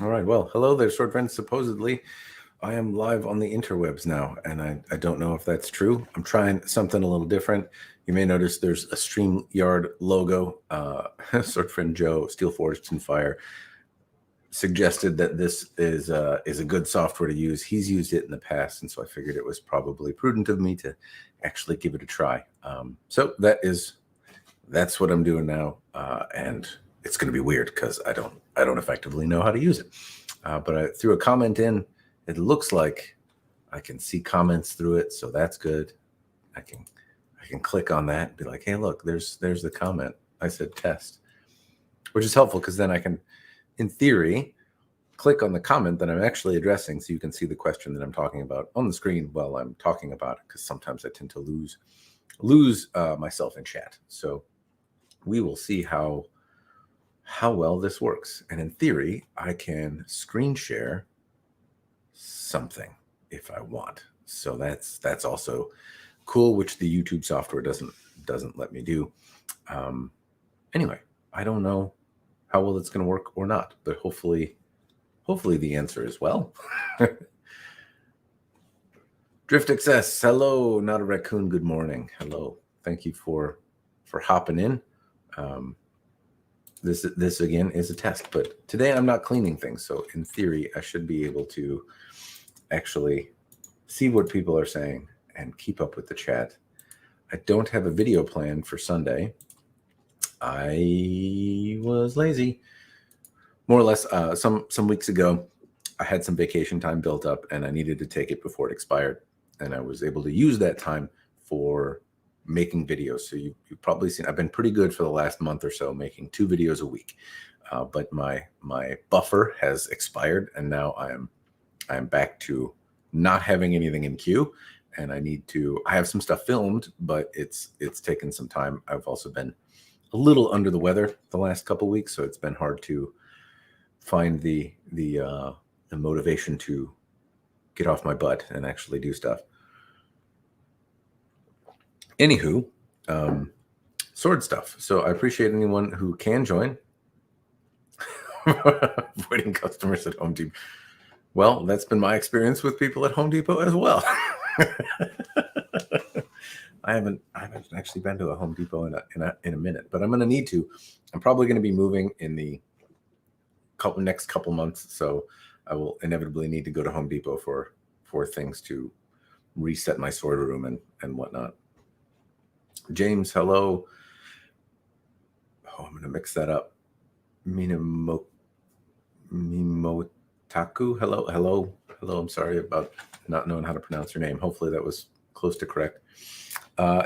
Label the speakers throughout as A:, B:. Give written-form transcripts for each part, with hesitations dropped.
A: All right. Well, hello there, sword friends. Supposedly, I am live on the interwebs now, and I don't know if that's true. I'm trying something a little different. You may notice there's a StreamYard logo. Sword friend Joe, Steel Forged and Fire, suggested that this is a good software to use. He's used it in the past, and so I figured it was probably prudent of me to actually give it a try. So that's what I'm doing now, and it's going to be weird because I don't effectively know how to use it. But I threw a comment in. It looks like I can see comments through it, so that's good. I can click on that and be like, hey, look, there's the comment. I said test, which is helpful because then I can, in theory, click on the comment that I'm actually addressing so you can see the question that I'm talking about on the screen while I'm talking about it, because sometimes I tend to lose myself in chat. So we will see how well this works. And in theory, I can screen share something if I want. So that's also cool, which the YouTube software doesn't let me do. Anyway, I don't know how well it's going to work or not, but hopefully the answer is well. Drift Excess, hello, not a raccoon. Good morning. Hello. Thank you for hopping in. This again is a test, but today I'm not cleaning things, so in theory I should be able to actually see what people are saying and keep up with the chat. I don't have a video planned for Sunday. I was lazy, more or less. Some weeks ago, I had some vacation time built up, and I needed to take it before it expired, and I was able to use that time for making videos. So you've probably seen I've been pretty good for the last month or so, making 2 videos a week. But my buffer has expired, and now I am back to not having anything in queue, and I have some stuff filmed, but it's taken some time. I've also been a little under the weather the last couple weeks, so it's been hard to find the motivation to get off my butt and actually do stuff. Anywho, sword stuff. So I appreciate anyone who can join. Avoiding customers at Home Depot. Well, that's been my experience with people at Home Depot as well. I haven't actually been to a Home Depot in a minute, but I'm going to need to. I'm probably going to be moving in the next couple months, so I will inevitably need to go to Home Depot for things to reset my sword room and whatnot. James, hello. Oh, I'm going to mix that up. Mimotaku, hello. I'm sorry about not knowing how to pronounce your name. Hopefully that was close to correct.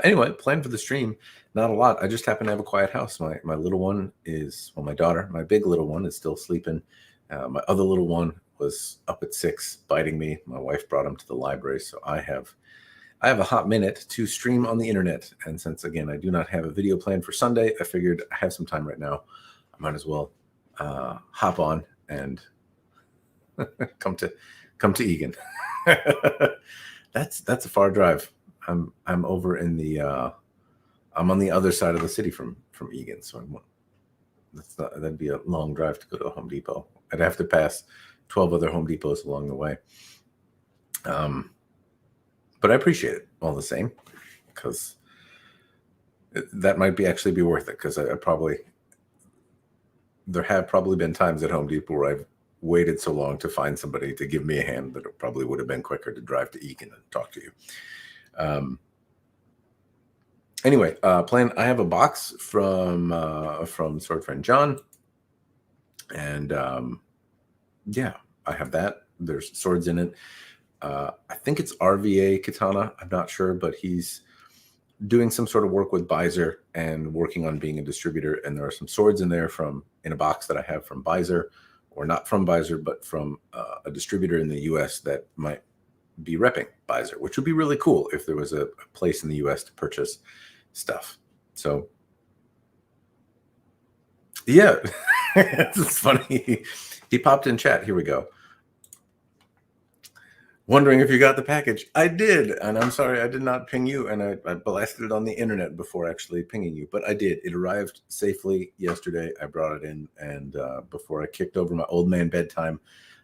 A: Anyway, plan for the stream, not a lot. I just happen to have a quiet house. My little one is, well, my daughter, my big little one is still sleeping. My other little one was up at 6 biting me. My wife brought him to the library, so I have a hot minute to stream on the internet. And since, again, I do not have a video plan for Sunday, I figured I have some time right now. I might as well hop on and come to Egan. That's a far drive. I'm over in the I'm on the other side of the city from Egan, so that'd be a long drive to go to a Home Depot. I'd have to pass 12 other Home Depots along the way. But I appreciate it all the same, because that might actually be worth it, because there have probably been times at Home Depot where I've waited so long to find somebody to give me a hand that it probably would have been quicker to drive to Egan and talk to you. Anyway, plan. I have a box from Sword Friend John, and yeah, I have that. There's swords in it. I think it's RVA katana. I'm not sure, but he's doing some sort of work with Byzer and working on being a distributor. And there are some swords in there in a box that I have from Byzer, or not from Byzer, but from a distributor in the US that might be repping Byzer, which would be really cool if there was a place in the US to purchase stuff. So yeah, it's funny. He popped in chat. Here we go. Wondering if you got the package. I did, and I'm sorry I did not ping you, and I blasted it on the internet before actually pinging you, but I did. It arrived safely yesterday. I brought it in, and before I kicked over my old man bedtime.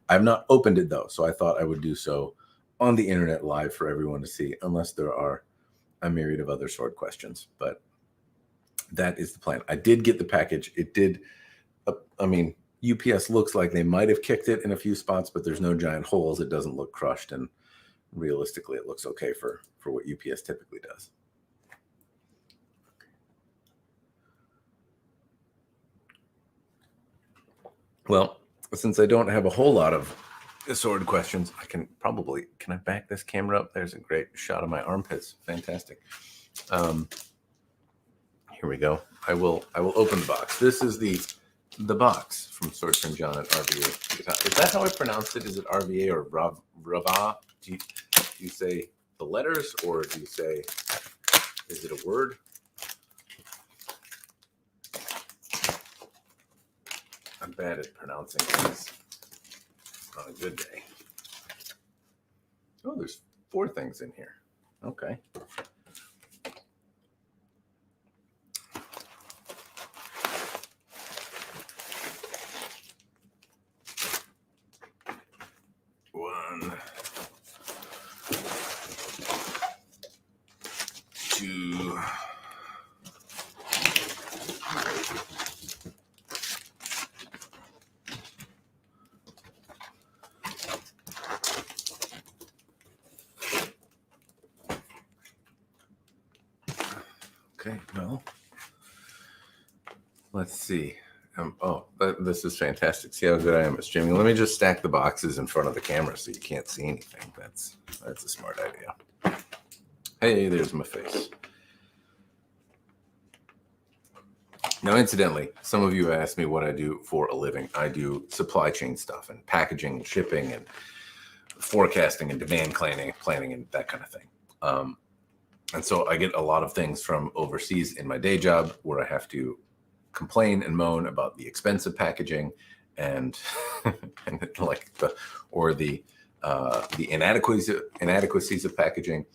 A: I've not opened it, though, so I thought I would do so on the internet live for everyone to see, unless there are a myriad of other sword questions, but that is the plan. I did get the package. It did, I mean, UPS looks like they might have kicked it in a few spots, but there's no giant holes. It doesn't look crushed, and realistically, it looks okay for what UPS typically does. Well, since I don't have a whole lot of sword questions, I can I back this camera up? There's a great shot of my armpits. Fantastic. Here we go. I will open the box. This is the box from Swordfriend John at RVA. Is that how I pronounce it? Is it RVA or Rava? Do you say the letters, or do you say, is it a word? I'm bad at pronouncing things on a good day. Oh, there's 4 things in here. Okay. Okay, well, let's see. This is fantastic. See how good I am at streaming. Let me just stack the boxes in front of the camera so you can't see anything. That's a smart idea. Hey, there's my face. Now, incidentally, some of you asked me what I do for a living. I do supply chain stuff and packaging and shipping and forecasting and demand planning and that kind of thing. And so I get a lot of things from overseas in my day job where I have to complain and moan about the expense of packaging and the inadequacies of packaging.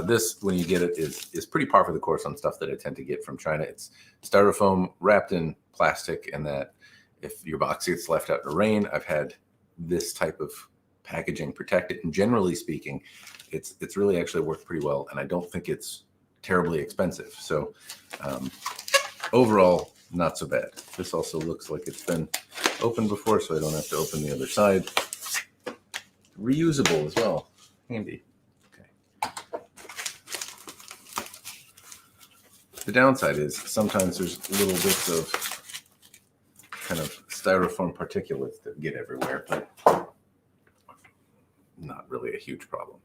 A: This, when you get it, is pretty par for the course on stuff that I tend to get from China. It's styrofoam wrapped in plastic, and that if your box gets left out in the rain, I've had this type of packaging protect it. And generally speaking, it's really actually worked pretty well, and I don't think it's terribly expensive. So overall, not so bad. This also looks like it's been opened before, so I don't have to open the other side. Reusable as well. Handy. Okay. The downside is sometimes there's little bits of kind of styrofoam particulates that get everywhere, but not really a huge problem.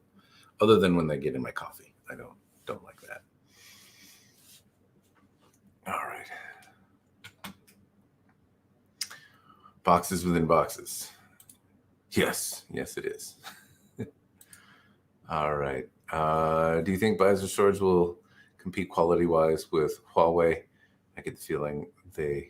A: Other than when they get in my coffee. I don't like that. All right. Boxes within boxes. Yes, it is. All right. Do you think Byzer swords will compete quality-wise with Huawei? I get the feeling they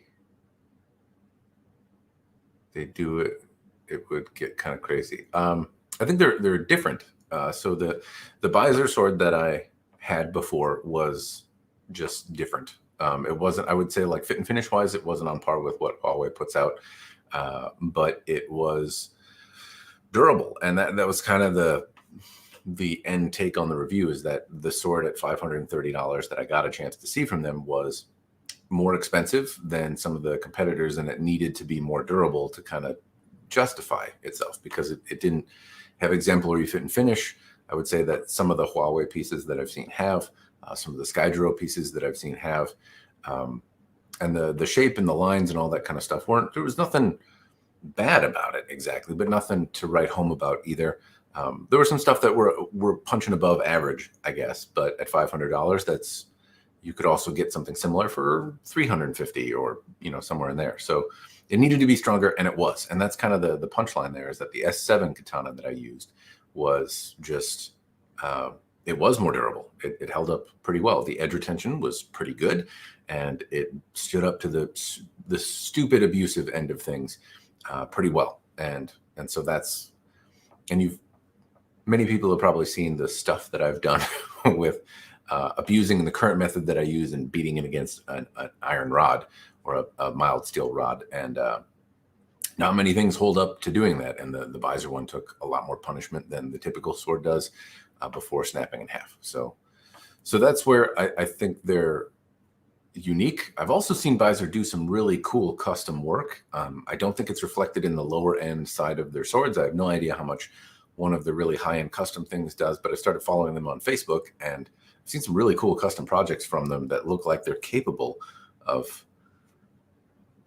A: do it. It would get kind of crazy. I think they're different. So the Byzer sword that I had before was just different. It wasn't, I would say, like fit and finish wise, it wasn't on par with what Huawei puts out, but it was durable, and that was kind of the end take on the review, is that the sword at $530 that I got a chance to see from them was more expensive than some of the competitors, and it needed to be more durable to kind of justify itself, because it didn't have exemplary fit and finish. I would say that some of the Huawei pieces that I've seen have, some of the Skydro pieces that I've seen have, and the shape and the lines and all that kind of stuff there was nothing bad about it exactly, but nothing to write home about either. There was some stuff that were punching above average, I guess, but at $500, you could also get something similar for $350 or somewhere in there. So it needed to be stronger, and it was. And that's kind of the punchline there, is that the S7 katana that I used was just, it was more durable. It held up pretty well. The edge retention was pretty good, and it stood up to the stupid abusive end of things pretty well. And so that's, and you've many people have probably seen the stuff that I've done with abusing the current method that I use and beating it against an iron rod or a mild steel rod. And not many things hold up to doing that. And the Byzer one took a lot more punishment than the typical sword does before snapping in half. So that's where I think they're unique. I've also seen Byzer do some really cool custom work. I don't think it's reflected in the lower end side of their swords. I have no idea how much one of the really high-end custom things does, but I started following them on Facebook, and I've seen some really cool custom projects from them that look like they're capable of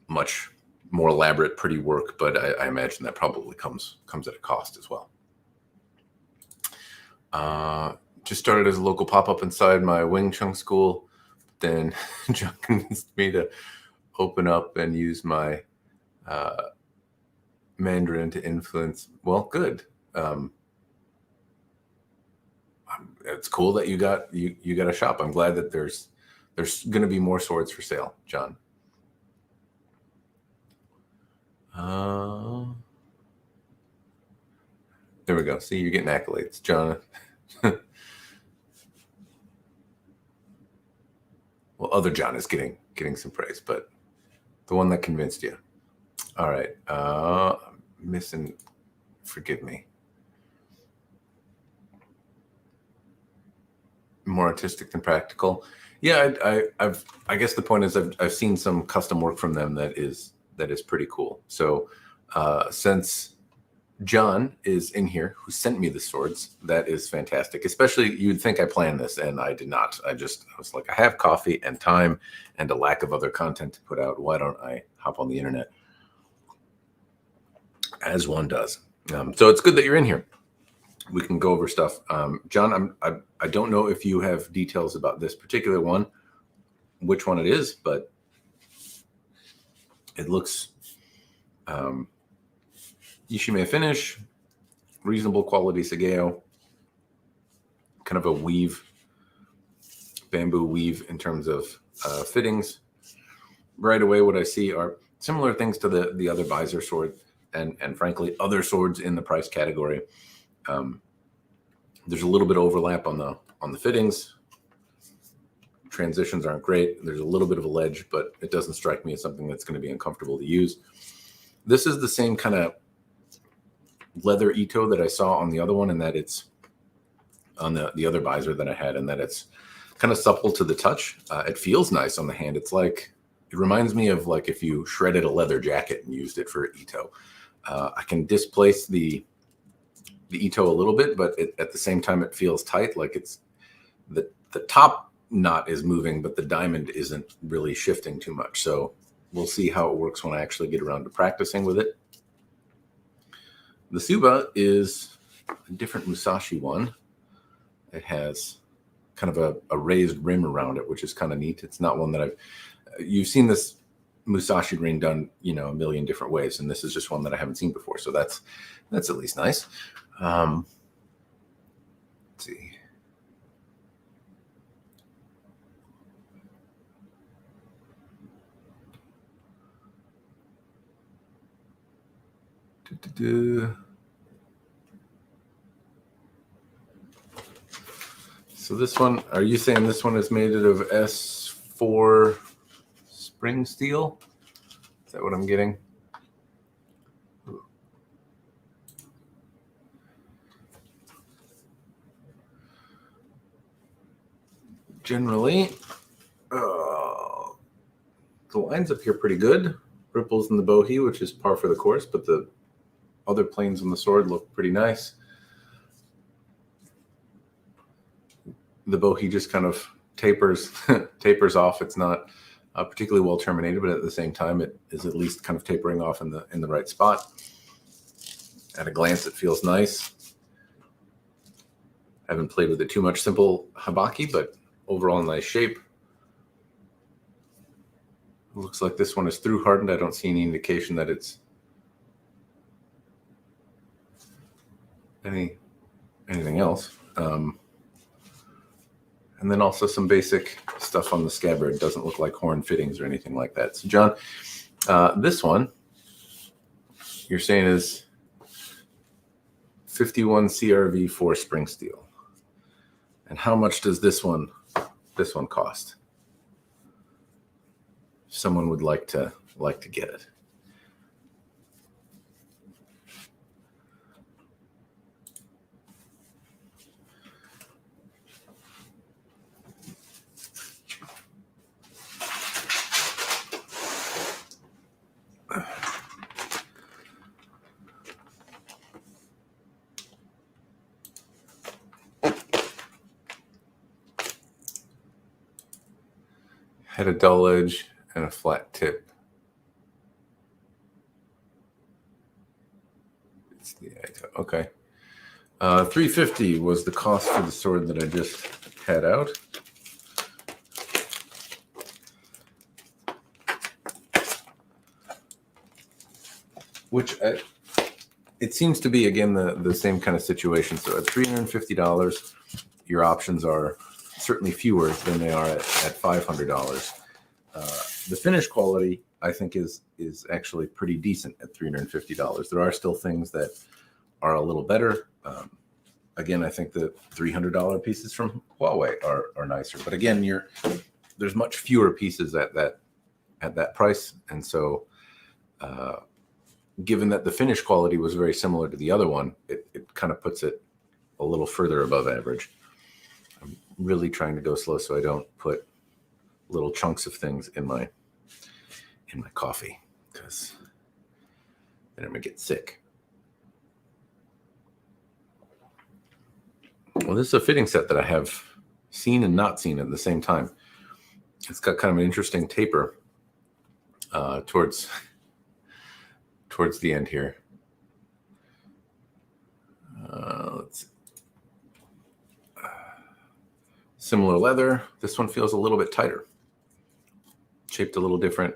A: much more elaborate, pretty work, but I imagine that probably comes at a cost as well. Just started as a local pop-up inside my Wing Chun school. Then John convinced me to open up and use my Mandarin to influence. Well, good. It's cool that you got a shop. I'm glad that there's going to be more swords for sale, John. There we go. See, you're getting accolades, John. Well, other John is getting some praise, but the one that convinced you. All right. I'm missing. Forgive me. More artistic than practical. Yeah, I guess the point is I've seen some custom work from them that is pretty cool. So since John is in here, who sent me the swords, that is fantastic. Especially, you'd think I planned this, and I did not. I was like, I have coffee and time and a lack of other content to put out. Why don't I hop on the internet? As one does. So it's good that you're in here. We can go over stuff. John, I don't know if you have details about this particular one, which one it is, but it looks Ishime finish, reasonable quality Sageo, kind of a weave, bamboo weave in terms of fittings. Right away, what I see are similar things to the other Byzer sword, and frankly, other swords in the price category. There's a little bit of overlap on the fittings. Transitions aren't great. There's a little bit of a ledge, but it doesn't strike me as something that's going to be uncomfortable to use. This is the same kind of leather Ito that I saw on the other one, and that it's on the other Byzer that I had, and that it's kind of supple to the touch. It feels nice on the hand. It reminds me of like if you shredded a leather jacket and used it for Ito. I can displace the Ito a little bit, but at the same time it feels tight. Like it's the top knot is moving, but the diamond isn't really shifting too much. So we'll see how it works when I actually get around to practicing with it. The Tsuba is a different Musashi one. It has kind of a raised rim around it, which is kind of neat. It's not one that you've seen this Musashi ring done, a million different ways, and this is just one that I haven't seen before. So that's at least nice. Let's see. So this one, are you saying this one is made out of S4 spring steel? Is that what I'm getting? Generally, the lines up here pretty good. Ripples in the bohea, which is par for the course, but the other planes on the sword look pretty nice. The bohea just kind of tapers off. It's not particularly well terminated, but at the same time, it is at least kind of tapering off in the right spot. At a glance, it feels nice. I haven't played with it too much. Simple habaki, but overall nice shape. It looks like this one is through hardened. I don't see any indication that it's anything else. And then also some basic stuff on the scabbard. It doesn't look like horn fittings or anything like that. So John, this one you're saying is 51 CRV 4 spring steel. And how much does this one cost? Someone would like to get it. Had a dull edge and a flat tip. It's the okay. $350 was the cost for the sword that I just had out. Which it seems to be, again, the same kind of situation. So at $350, your options are certainly fewer than they are at $500. The finish quality, I think, is actually pretty decent at $350. There are still things that are a little better. Again, I think the $300 pieces from Huawei are nicer. But again, there's much fewer pieces at that price, and so given that the finish quality was very similar to the other one, it kind of puts it a little further above average. I'm really trying to go slow so I don't put little chunks of things in my coffee, because then I'm gonna get sick. Well, this is a fitting set that I have seen and not seen at the same time. It's got kind of an interesting taper towards the end here. Let's see. Similar leather. This one feels a little bit tighter, shaped a little different.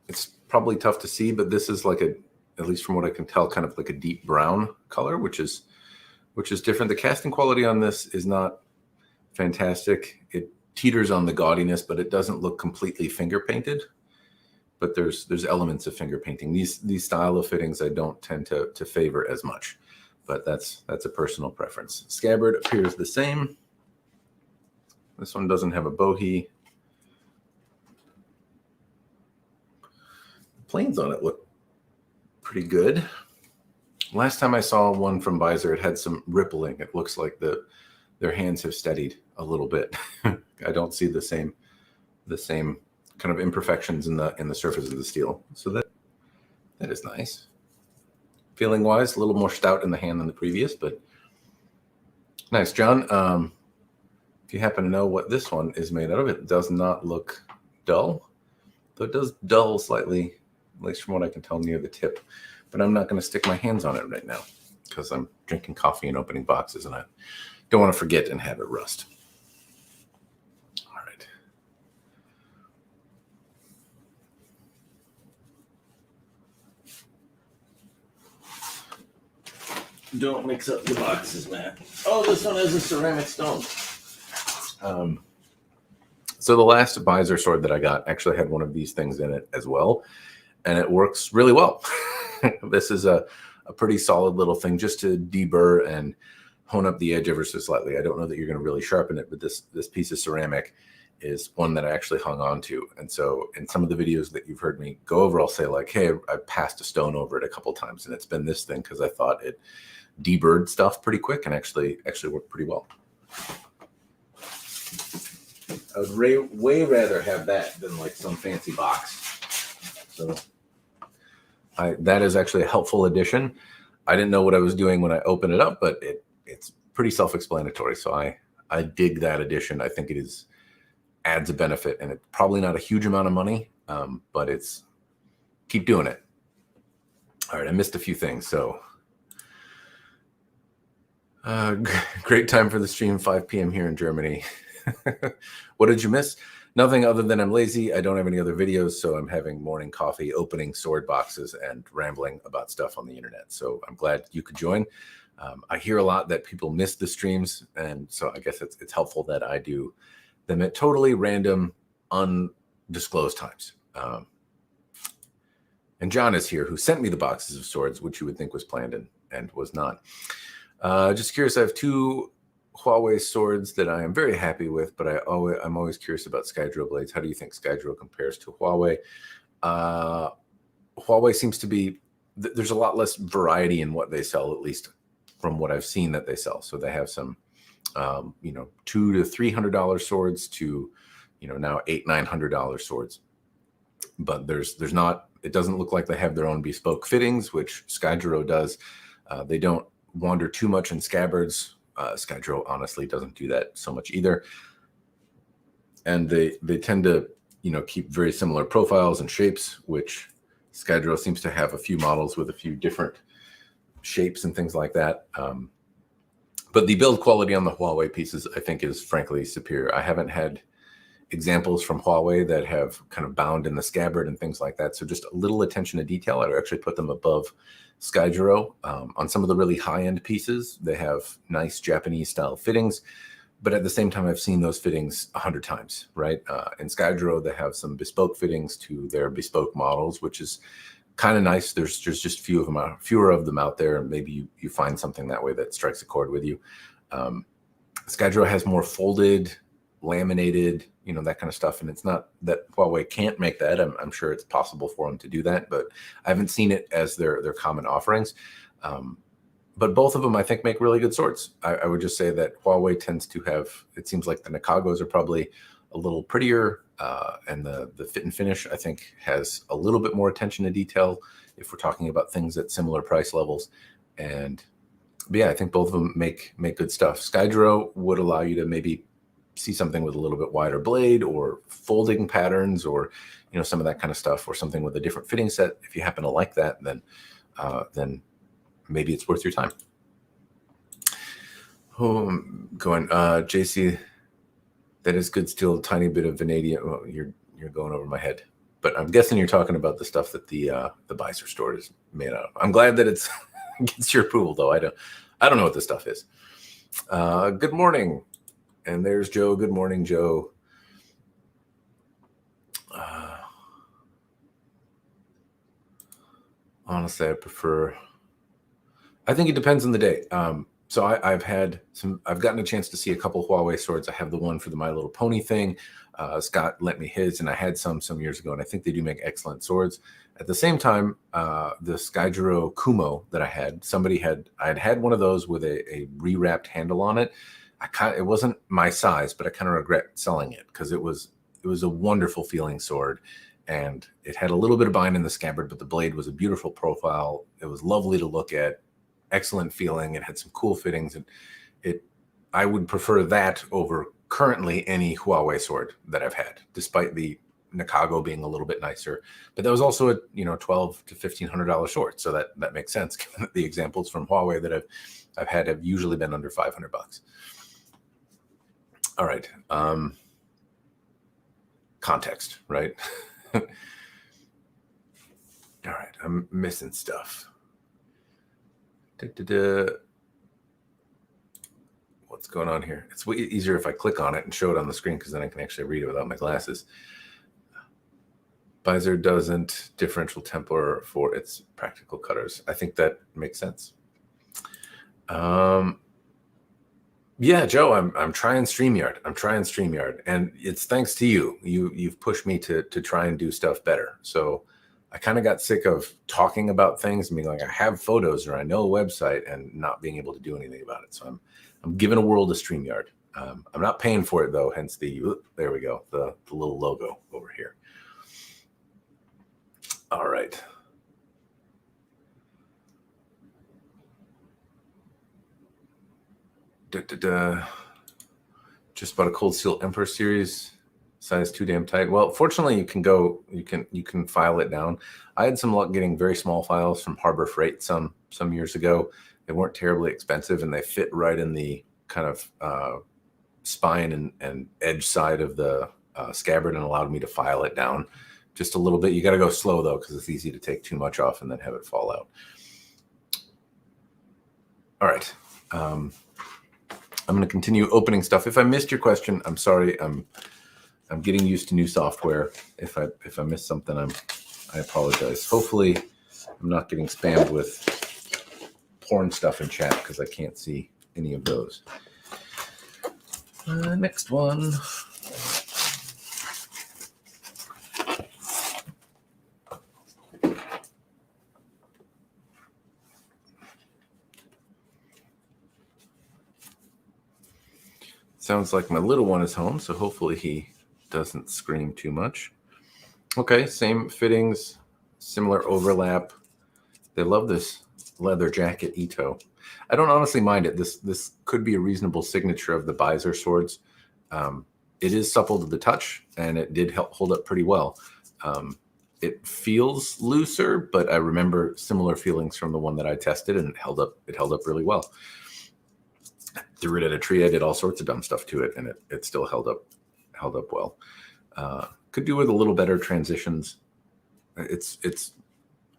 A: It's probably tough to see, but this is like at least from what I can tell, kind of like a deep brown color, which is different. The casting quality on this is not fantastic. It teeters on the gaudiness, but it doesn't look completely finger painted. But there's elements of finger painting. These style of fittings I don't tend to favor as much, but that's a personal preference. Scabbard appears the same. This one doesn't have a bohie. Planes on it look pretty good. Last time I saw one from Byzer, it had some rippling. It looks like their hands have steadied a little bit. I don't see the same kind of imperfections in the surface of the steel. So that is nice. Feeling wise, a little more stout in the hand than the previous, but nice. John, if you happen to know what this one is made out of, it does not look dull, though it does dull slightly, at least from what I can tell near the tip. But I'm not going to stick my hands on it right now because I'm drinking coffee and opening boxes, and I don't want to forget and have it rust. All right. Don't mix up the boxes, Matt. Oh, this one has a ceramic stone. So the last Byzer sword that I got actually had one of these things in it as well, and it works really well. This is a pretty solid little thing just to deburr and hone up the edge ever so slightly. I don't know that you're going to really sharpen it, but this piece of ceramic is one that I actually hung on to. And so in some of the videos that you've heard me go over, I'll say like, hey, I passed a stone over it a couple times, and it's been this thing because I thought it deburred stuff pretty quick and actually worked pretty well. I would way rather have that than like some fancy box. So that is actually a helpful addition. I didn't know what I was doing when I opened it up, but it's pretty self-explanatory. So I dig that addition. I think it adds a benefit, and it's probably not a huge amount of money, but keep doing it. All right, I missed a few things. So great time for the stream, 5 p.m. here in Germany. What did you miss? Nothing other than I'm lazy. I don't have any other videos, so I'm having morning coffee, opening sword boxes, and rambling about stuff on the internet. So I'm glad you could join. I hear a lot that people miss the streams, and so I guess it's helpful that I do them at totally random, undisclosed times. And John is here, who sent me the boxes of swords, which you would think was planned and was not. Just curious, I have 2 Huawei swords that I am very happy with, but I'm always curious about Skydrill blades. How do you think Skydrill compares to Huawei? Huawei seems to be, there's a lot less variety in what they sell, at least from what I've seen that they sell. So they have some, $200 to $300 swords to, now $800-900 swords. But there's not, it doesn't look like they have their own bespoke fittings, which Skydrill does. They don't wander too much in scabbards. Skydrill honestly doesn't do that so much either. And they tend to, keep very similar profiles and shapes, which Skydrill seems to have a few models with a few different shapes and things like that. But the build quality on the Huawei pieces, I think, is frankly superior. I haven't had examples from Huawei that have kind of bound in the scabbard and things like that. So just a little attention to detail. I'd actually put them above Skydrill. On some of the really high-end pieces, they have nice Japanese-style fittings. But at the same time, I've seen those fittings 100 times, right? In Skydrill, they have some bespoke fittings to their bespoke models, which is kind of nice. There's just fewer of them out there, and maybe you find something that way that strikes a chord with you. Skydrill has more folded, laminated, that kind of stuff. And it's not that Huawei can't make that. I'm sure it's possible for them to do that, but I haven't seen it as their common offerings. But both of them, I think, make really good swords. I would just say that Huawei tends to have, it seems like the Nikagos are probably a little prettier, and the fit and finish, I think, has a little bit more attention to detail if we're talking about things at similar price levels. But yeah, I think both of them make good stuff. Skydrill would allow you to maybe see something with a little bit wider blade or folding patterns, or some of that kind of stuff, or something with a different fitting set. If you happen to like that, then maybe it's worth your time. Oh, I'm going, JC, that is good. Still a tiny bit of vanadium. Oh, you're going over my head, but I'm guessing you're talking about the stuff that the Byzer store is made out of. I'm glad that it's gets your approval, though. I don't know what this stuff is. Good morning. And there's Joe. Good morning, Joe. Honestly, I think it depends on the day. So I've gotten a chance to see a couple Huawei swords. I have the one for the My Little Pony thing. Scott lent me his, and I had some years ago, and I think they do make excellent swords. At the same time, the Skydrill Kumo that I had one of those with a rewrapped handle on it. It wasn't my size, but I kind of regret selling it because it was a wonderful feeling sword, and it had a little bit of bind in the scabbard, but the blade was a beautiful profile. It was lovely to look at, excellent feeling. It had some cool fittings, and I would prefer that over currently any Huawei sword that I've had, despite the Nikago being a little bit nicer. But that was also a $1,200 to $1,500 sword, so that makes sense. The examples from Huawei that I've had have usually been under $500. All right. Context, right? All right. I'm missing stuff. What's going on here? It's way easier if I click on it and show it on the screen, because then I can actually read it without my glasses. Byzer doesn't differential temper for its practical cutters. I think that makes sense. Yeah, Joe, I'm trying StreamYard. And it's thanks to you. You've pushed me to try and do stuff better. So I kind of got sick of talking about things and being like, I have photos or I know a website, and not being able to do anything about it. So I'm giving a whirl to StreamYard. I'm not paying for it though, hence there we go, the little logo over here. All right. Just bought a Cold Steel Emperor series, size too damn tight. Well, fortunately, you can file it down. I had some luck getting very small files from Harbor Freight some years ago. They weren't terribly expensive, and they fit right in the kind of spine and edge side of the scabbard, and allowed me to file it down just a little bit. You got to go slow though, because it's easy to take too much off and then have it fall out. All right. I'm going to continue opening stuff. If I missed your question, I'm sorry. I'm getting used to new software. If I miss something, I apologize. Hopefully I'm not getting spammed with porn stuff in chat because I can't see any of those. Next one. Sounds like my little one is home, so hopefully he doesn't scream too much. Okay, same fittings, similar overlap. They love this leather jacket Ito. I don't honestly mind it. This could be a reasonable signature of the Byzer swords. It is supple to the touch, and it did hold up pretty well. It feels looser, but I remember similar feelings from the one that I tested, and it held up really well. Threw it at a tree. I did all sorts of dumb stuff to it, and it still held up well. Could do with a little better transitions. It's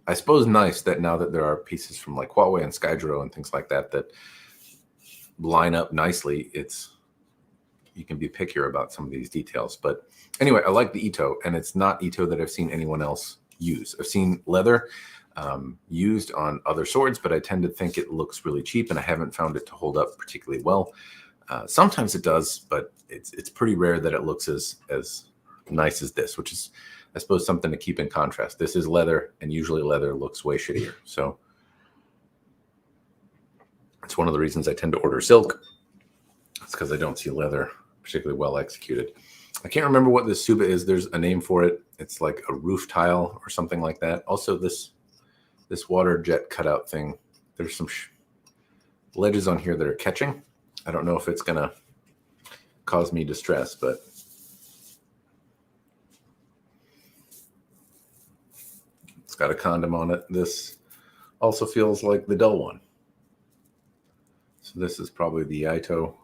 A: I suppose nice that now that there are pieces from like Huawei and Skydro and things like that that line up nicely, you can be pickier about some of these details. But anyway, I like the Ito, and it's not Ito that I've seen anyone else use. I've seen leather used on other swords, but I tend to think it looks really cheap, and I haven't found it to hold up particularly well. Sometimes it does, but it's pretty rare that it looks as nice as this, which is, I suppose, something to keep in contrast. This is leather, and usually leather looks way shittier. So it's one of the reasons I tend to order silk. It's because I don't see leather particularly well executed. I can't remember what this Suba is. There's a name for it. It's like a roof tile or something like that. Also, this water jet cutout thing, there's some ledges on here that are catching. I don't know if it's going to cause me distress, but it's got a condom on it. This also feels like the dull one. So this is probably the Ito.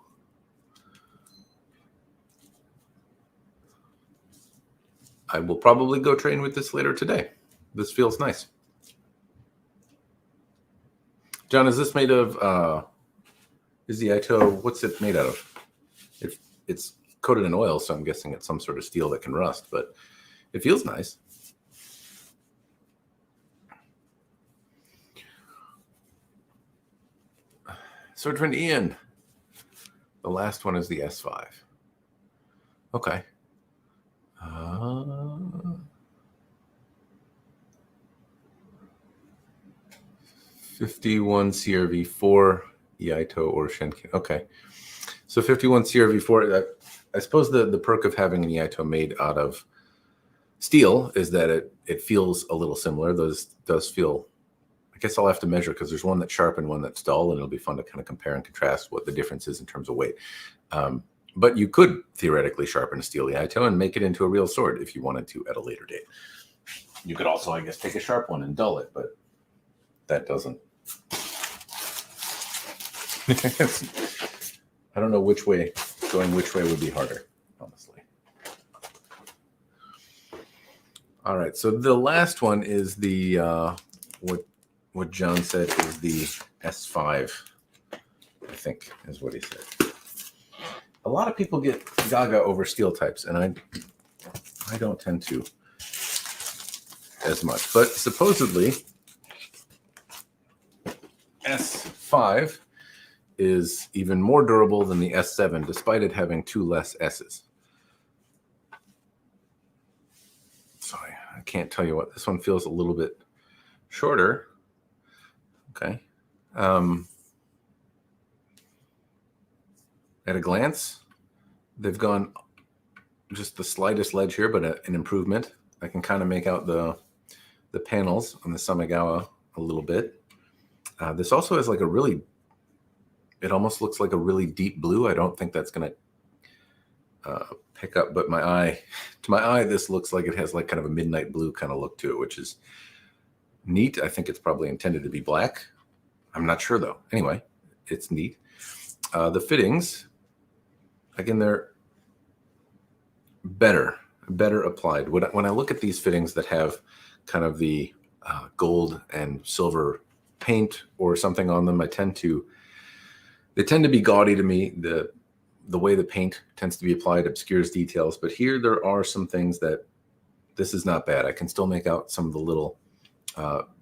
A: I will probably go train with this later today. This feels nice. John, is this made of, is the Ito, what's it made out of? It's coated in oil, so I'm guessing it's some sort of steel that can rust, but it feels nice. Sword friend Ian. The last one is the S5. Okay. 51 CRV4, Ito or Shenkin. Okay. So 51 CRV4, I suppose the perk of having an Ito made out of steel is that it feels a little similar. Those does feel, I guess I'll have to measure because there's one that's sharp and one that's dull, and it'll be fun to kind of compare and contrast what the difference is in terms of weight. But you could theoretically sharpen a steel Ito and make it into a real sword if you wanted to at a later date. You could also, I guess, take a sharp one and dull it, but that doesn't. I don't know going which way would be harder, honestly. All right, so the last one is the, what John said is the S5, I think is what he said. A lot of people get gaga over steel types, and I don't tend to as much. But supposedly, S5 is even more durable than the S7, despite it having 2 less S's. So I can't tell you what. This one feels a little bit shorter. Okay. At a glance, they've gone just the slightest ledge here, but an improvement. I can kind of make out the panels on the Samigawa a little bit. This also has like it almost looks like a really deep blue. I don't think that's going to pick up, but to my eye, this looks like it has like kind of a midnight blue kind of look to it, which is neat. I think it's probably intended to be black. I'm not sure though. Anyway, it's neat. The fittings, again, they're better applied. When I look at these fittings that have kind of the gold and silver paint or something on them, they tend to be gaudy to me. The way the paint tends to be applied obscures details, but here there are some things that this is not bad. I can still make out some of the little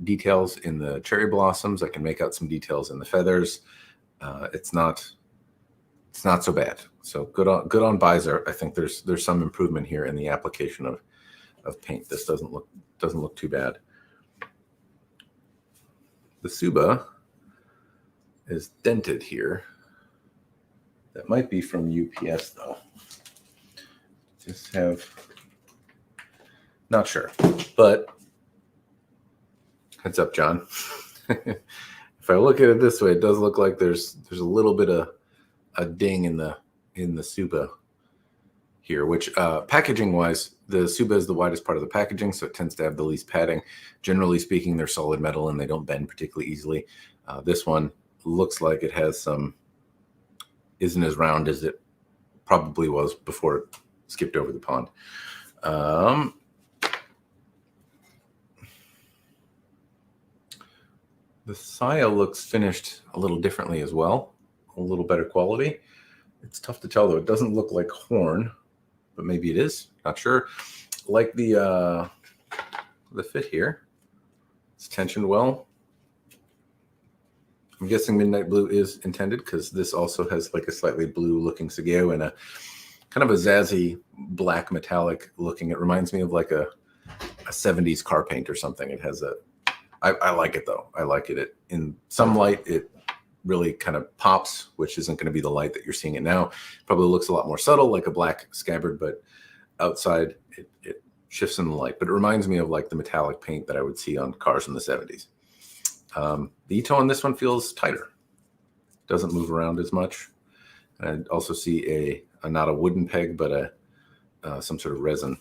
A: details in the cherry blossoms. I can make out some details in the feathers. It's not so bad. So good on Byzer. I think there's some improvement here in the application of paint. This doesn't look too bad. The Suba is dented here. That might be from UPS though. Not sure, but heads up, John. If I look at it this way, it does look like there's a little bit of a ding in the Suba here, which packaging wise, the Suba is the widest part of the packaging, so it tends to have the least padding. Generally speaking, they're solid metal and they don't bend particularly easily. This one looks like it has isn't as round as it probably was before it skipped over the pond. The Saya looks finished a little differently as well, a little better quality. It's tough to tell though. It doesn't look like horn, but maybe it is. Not sure. Like the fit here, it's tensioned well. I'm guessing midnight blue is intended because this also has like a slightly blue looking Sageo and a kind of a zazzy black metallic looking. It reminds me of like a 70s car paint or something. It has I like it though. I like it. In some light, it really kind of pops, which isn't going to be the light that you're seeing it now. Probably looks a lot more subtle, like a black scabbard, but outside it shifts in the light. But it reminds me of like the metallic paint that I would see on cars in the 70s. The Ito on this one feels tighter. Doesn't move around as much. And I also see not a wooden peg, but some sort of resin.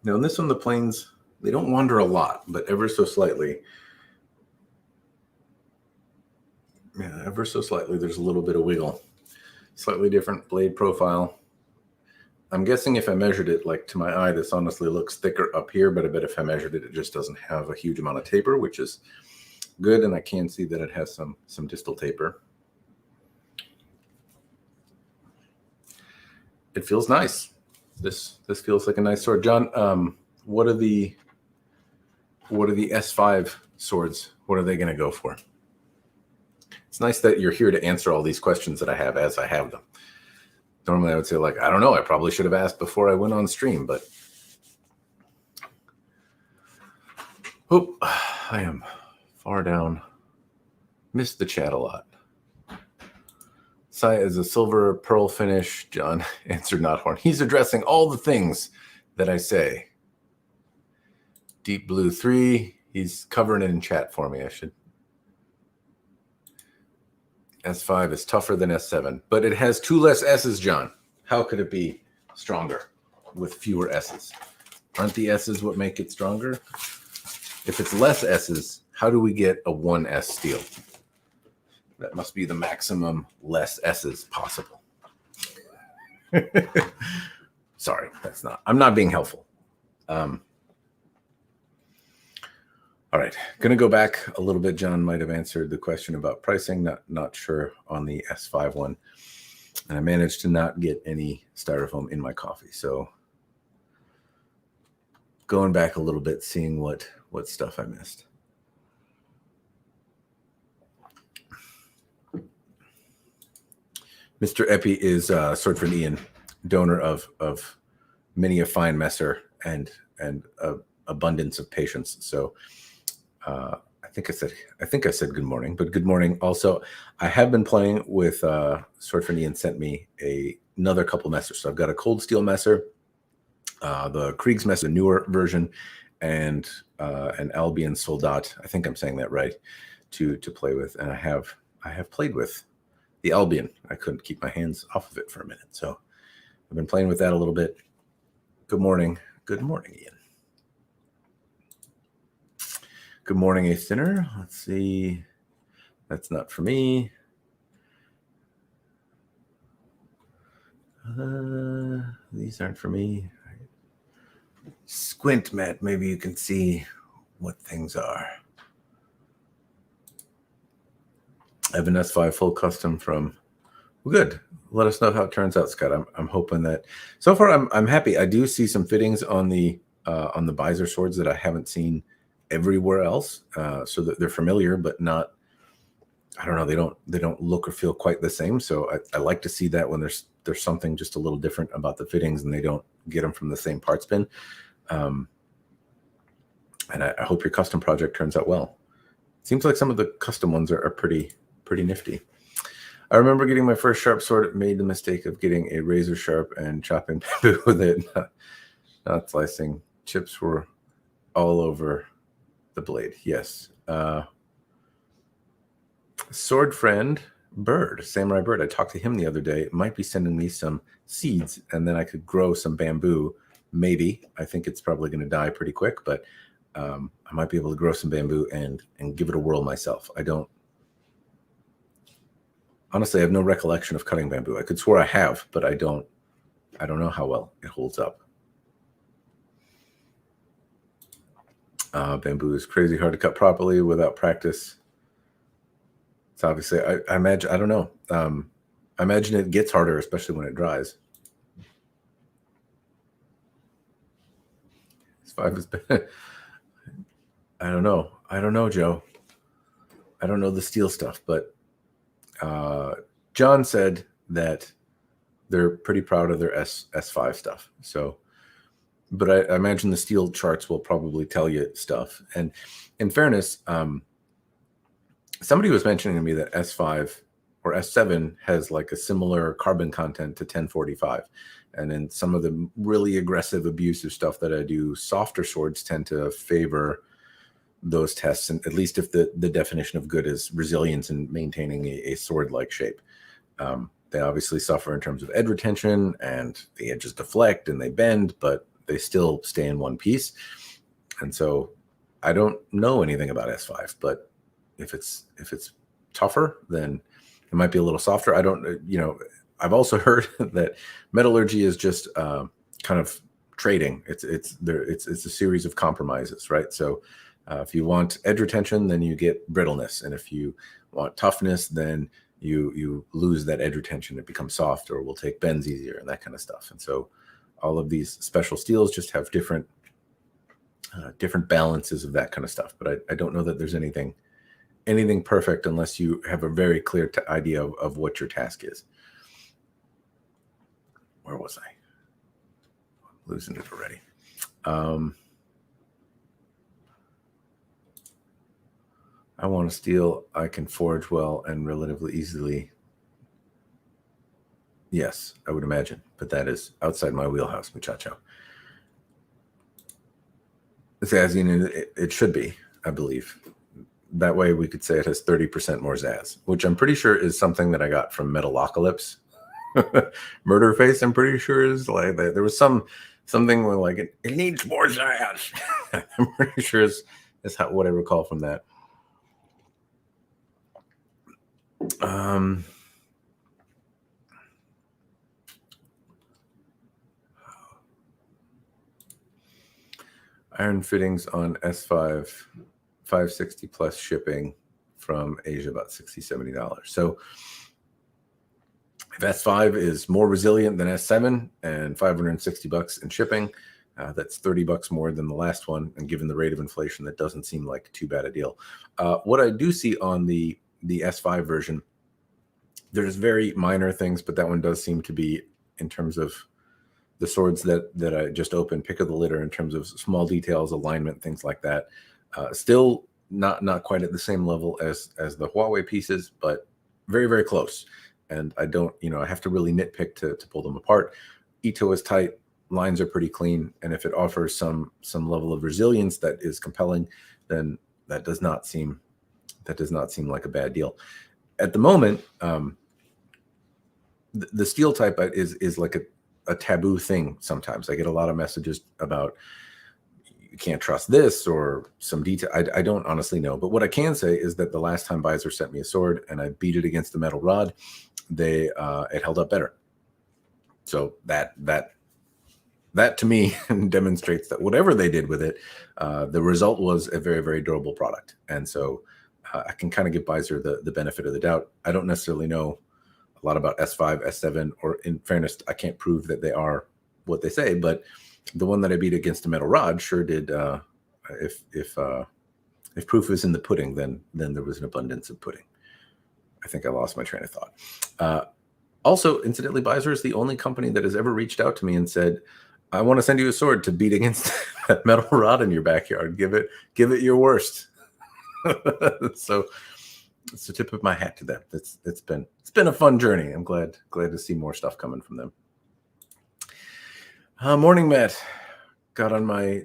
A: Now, in this one, the planes, they don't wander a lot, but ever so slightly. Yeah, ever so slightly, there's a little bit of wiggle. Slightly different blade profile. I'm guessing if I measured it, like to my eye, this honestly looks thicker up here, but I bet if I measured it, it just doesn't have a huge amount of taper, which is good. And I can see that it has some distal taper. It feels nice. This feels like a nice sword. John, what are the S5 swords? What are they going to go for? It's nice that you're here to answer all these questions that I have as I have them. Normally I would say like, I don't know, I probably should have asked before I went on stream, but I am far down. Missed the chat a lot. Saya is a silver pearl finish. John answered not horn. He's addressing all the things that I say. Deep Blue 3. He's covering it in chat for me. I should. S5 is tougher than S7, but it has 2 less S's, John. How could it be stronger with fewer S's? Aren't the S's what make it stronger? If it's less S's, how do we get a 1S steel? That must be the maximum less S's possible. Sorry, I'm not being helpful. All right, gonna go back a little bit. John might have answered the question about pricing. Not sure on the S5 one. And I managed to not get any styrofoam in my coffee. So going back a little bit, seeing what stuff I missed. Mr. Epi is Swordford Ian, donor of many a fine messer and abundance of patience. So I think I said good morning, but good morning. Also, I have been playing with Swordford Ian sent me another couple messers. So I've got a cold steel messer, the Krieg's messer, the newer version, and an Albion Soldat. I think I'm saying that right, to play with. And I have played with the Albion. I couldn't keep my hands off of it for a minute. So I've been playing with that a little bit. Good morning. Good morning, Ian. Good morning, A Sinner. Let's see. That's not for me. These aren't for me. Squint, Matt. Maybe you can see what things are. I have an S5 full custom from Well, good. Let us know how it turns out, Scott. I'm hoping that so far I'm happy. I do see some fittings on the Byzer swords that I haven't seen everywhere else. So that they're familiar, but not. I don't know. They don't look or feel quite the same. So I like to see that when there's something just a little different about the fittings, and they don't get them from the same parts bin. And I hope your custom project turns out well. It seems like some of the custom ones are pretty nifty. I remember getting my first sharp sword, made the mistake of getting a razor sharp and chopping bamboo with it, not slicing. Chips were all over the blade. Yes. Sword friend Bird, Samurai Bird. I talked to him the other day. Might be sending me some seeds, and then I could grow some bamboo. Maybe. I think it's probably going to die pretty quick, but I might be able to grow some bamboo and give it a whirl myself. Honestly, I have no recollection of cutting bamboo. I could swear I have, but I don't know how well it holds up. Bamboo is crazy hard to cut properly without practice. It's obviously, I imagine, I don't know. I imagine it gets harder, especially when it dries. S5 is bad. I don't know, Joe. I don't know the steel stuff, but John said that they're pretty proud of their S5 stuff. So, but I imagine the steel charts will probably tell you stuff. And in fairness, somebody was mentioning to me that S5 or S7 has like a similar carbon content to 1045. And then some of the really aggressive, abusive stuff that I do, softer swords tend to favor those tests, and at least if the definition of good is resilience and maintaining a sword-like shape. They obviously suffer in terms of edge retention, and the edges deflect and they bend, but they still stay in one piece. And so I don't know anything about S5, but if it's tougher, then it might be a little softer. I don't, I've also heard that metallurgy is just kind of trading. It's a series of compromises, right? So if you want edge retention, then you get brittleness, and if you want toughness, then you lose that edge retention. It becomes soft, or will take bends easier, and that kind of stuff. And so all of these special steels just have different balances of that kind of stuff. But I don't know that there's anything perfect unless you have a very clear idea of what your task is. Where was I? I'm losing it already. I want a steel I can forge well and relatively easily. Yes, I would imagine, but that is outside my wheelhouse, muchacho. As you know, it should be, I believe. That way we could say it has 30% more Zaz, which I'm pretty sure is something that I got from Metalocalypse. Murder Face, I'm pretty sure is like, there was something where like it needs more Zaz. I'm pretty sure is what I recall from that. Iron fittings on S5, 560 plus shipping from Asia, about $60-$70. So if S5 is more resilient than S7 and $560 in shipping, that's $30 more than the last one. And given the rate of inflation, that doesn't seem like too bad a deal. What I do see on the S5 version, there's very minor things, but that one does seem to be, in terms of the swords that I just opened, pick of the litter in terms of small details, alignment, things like that. Still not quite at the same level as the Huawei pieces, but very, very close. And I don't, I have to really nitpick to pull them apart. Ito is tight, lines are pretty clean, and if it offers some level of resilience that is compelling, then that does not seem like a bad deal. At the moment, the steel type is like a taboo thing. Sometimes I get a lot of messages about you can't trust this or some detail. I don't honestly know, but what I can say is that the last time Byzer sent me a sword and I beat it against the metal rod, it held up better. So that to me demonstrates that whatever they did with it, the result was a very, very durable product. And so I can kind of give Byzer the benefit of the doubt. I don't necessarily know a lot about S5, S7, or in fairness, I can't prove that they are what they say, but the one that I beat against a metal rod sure did. If proof is in the pudding, then there was an abundance of pudding. I think I lost my train of thought. Also, incidentally, Byzer is the only company that has ever reached out to me and said, I want to send you a sword to beat against that metal rod in your backyard. Give it your worst. So it's the tip of my hat to them. It's been a fun journey. I'm glad to see more stuff coming from them. Morning, Matt. Got on my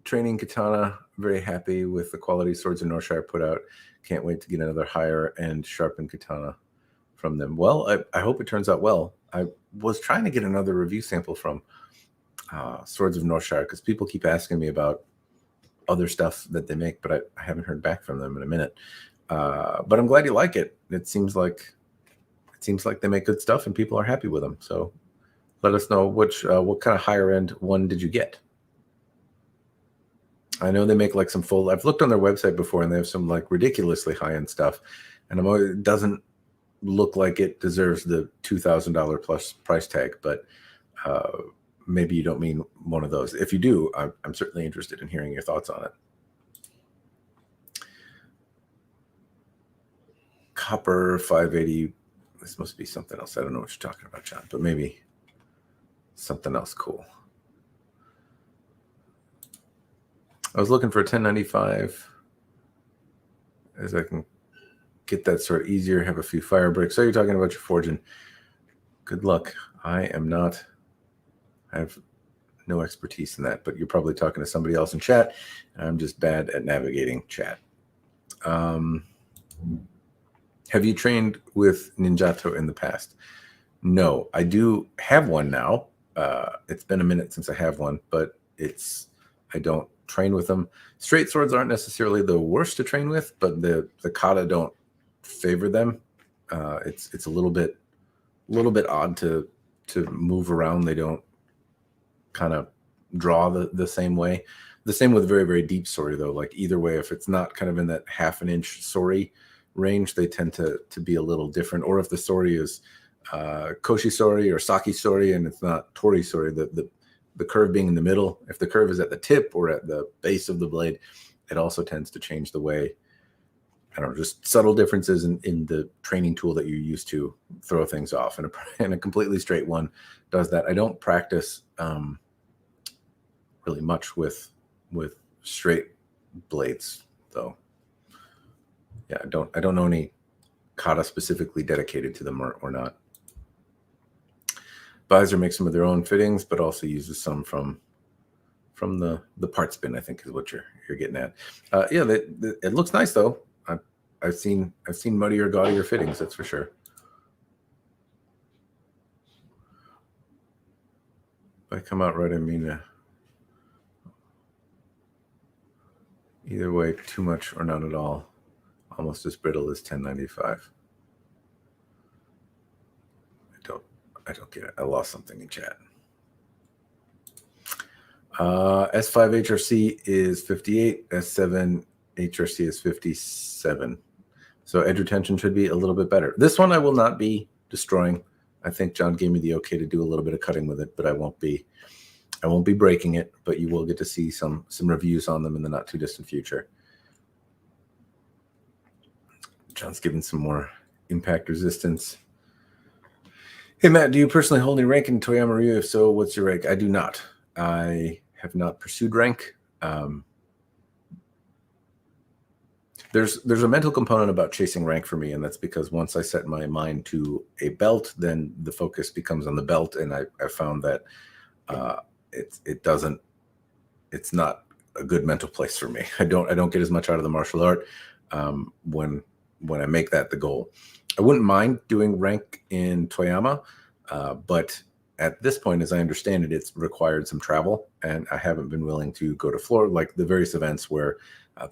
A: training katana. Very happy with the quality swords in Northshire put out. Can't wait to get another higher end sharpened katana from them. Well, I hope it turns out well. I was trying to get another review sample from Swords of Northshire because people keep asking me about other stuff that they make, but I haven't heard back from them in a minute. But I'm glad you like it. It seems like they make good stuff and people are happy with them. So let us know what kind of higher end one did you get? I know they make like some full. I've looked on their website before, and they have some like ridiculously high end stuff, and it doesn't look like it deserves the $2,000 plus price tag. But maybe you don't mean one of those. If you do, I'm certainly interested in hearing your thoughts on it. Copper 580. This must be something else. I don't know what you're talking about, John, but maybe something else cool. I was looking for a 1095 as I can get that sort of easier, have a few fire breaks. So you're talking about your forging. Good luck. I have no expertise in that, but you're probably talking to somebody else in chat. And I'm just bad at navigating chat. Have you trained with Ninjato in the past? No, I do have one now. It's been a minute since I have one, but I don't train with them. Straight swords aren't necessarily the worst to train with, but the kata don't favor them. It's a little bit odd to move around. They don't kind of draw the same way. The same with very, very deep sori though. Like either way, if it's not kind of in that 1/2 inch sori range, they tend to be a little different. Or if the sori is koshi sori or saki sori and it's not tori sori, the curve being in the middle, if the curve is at the tip or at the base of the blade, it also tends to change the way, I don't know, just subtle differences in the training tool that you use to throw things off. And a completely straight one does that. I don't practice really much with straight blades, though. Yeah, I don't know any kata specifically dedicated to them or not. Byzer makes some of their own fittings, but also uses some from the parts bin, I think is what you're getting at. Yeah, it looks nice though. I've seen muddier, gaudier fittings, that's for sure. If I come out right, I mean either way, too much or not at all. Almost as brittle as 1095. I don't get it. I lost something in chat. S5 HRC is 58. S7 HRC is 57. So edge retention should be a little bit better. This one I will not be destroying. I think John gave me the okay to do a little bit of cutting with it, but I won't be breaking it. But you will get to see some reviews on them in the not too distant future. John's giving some more impact resistance. Hey, Matt, do you personally hold any rank in Toyama Ryu? If so, what's your rank? I do not. I have not pursued rank. There's a mental component about chasing rank for me, and that's because once I set my mind to a belt, then the focus becomes on the belt, and I found that it's not a good mental place for me. I don't get as much out of the martial art when I make that the goal. I wouldn't mind doing rank in Toyama, but at this point, as I understand it, it's required some travel, and I haven't been willing to go to Florida, like the various events where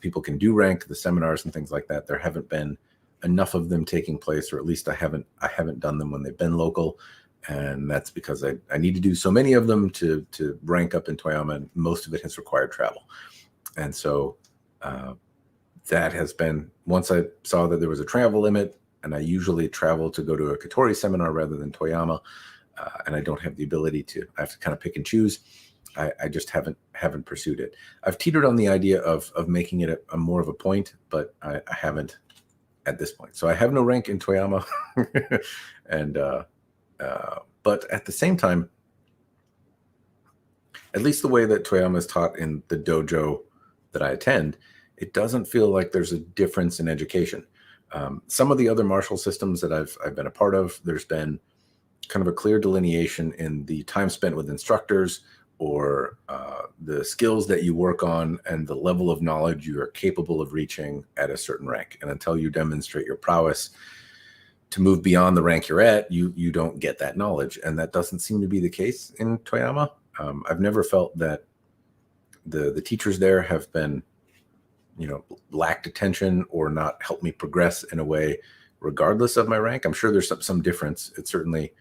A: people can do rank, the seminars and things like that. There haven't been enough of them taking place, or at least I haven't done them when they've been local, and that's because I need to do so many of them to rank up in Toyama, and most of it has required travel. And so that has been, once I saw that there was a travel limit, and I usually travel to go to a Katori seminar rather than Toyama, and I don't have the ability to. I have to kind of pick and choose. I just haven't pursued it. I've teetered on the idea of making it a more of a point, but I haven't at this point. So I have no rank in Toyama, and but at the same time, at least the way that Toyama is taught in the dojo that I attend, it doesn't feel like there's a difference in education. Some of the other martial systems that I've been a part of, there's been kind of a clear delineation in the time spent with instructors, or the skills that you work on and the level of knowledge you are capable of reaching at a certain rank. And until you demonstrate your prowess to move beyond the rank you're at, you don't get that knowledge. And that doesn't seem to be the case in Toyama. I've never felt that the teachers there have been, lacked attention or not helped me progress in a way, regardless of my rank. I'm sure there's some difference. It certainly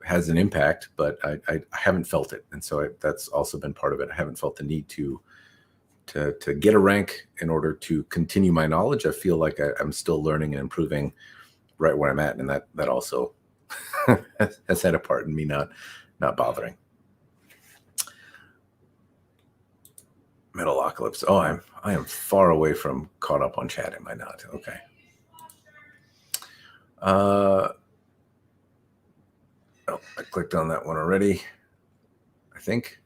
A: has an impact, but I haven't felt it. And so that's also been part of it. I haven't felt the need to get a rank in order to continue my knowledge. I feel like I'm still learning and improving right where I'm at. And that also has had a part in me not bothering. Metalocalypse. Oh, I am far away from caught up on chat. Am I not? Okay. Oh, I clicked on that one already, I think.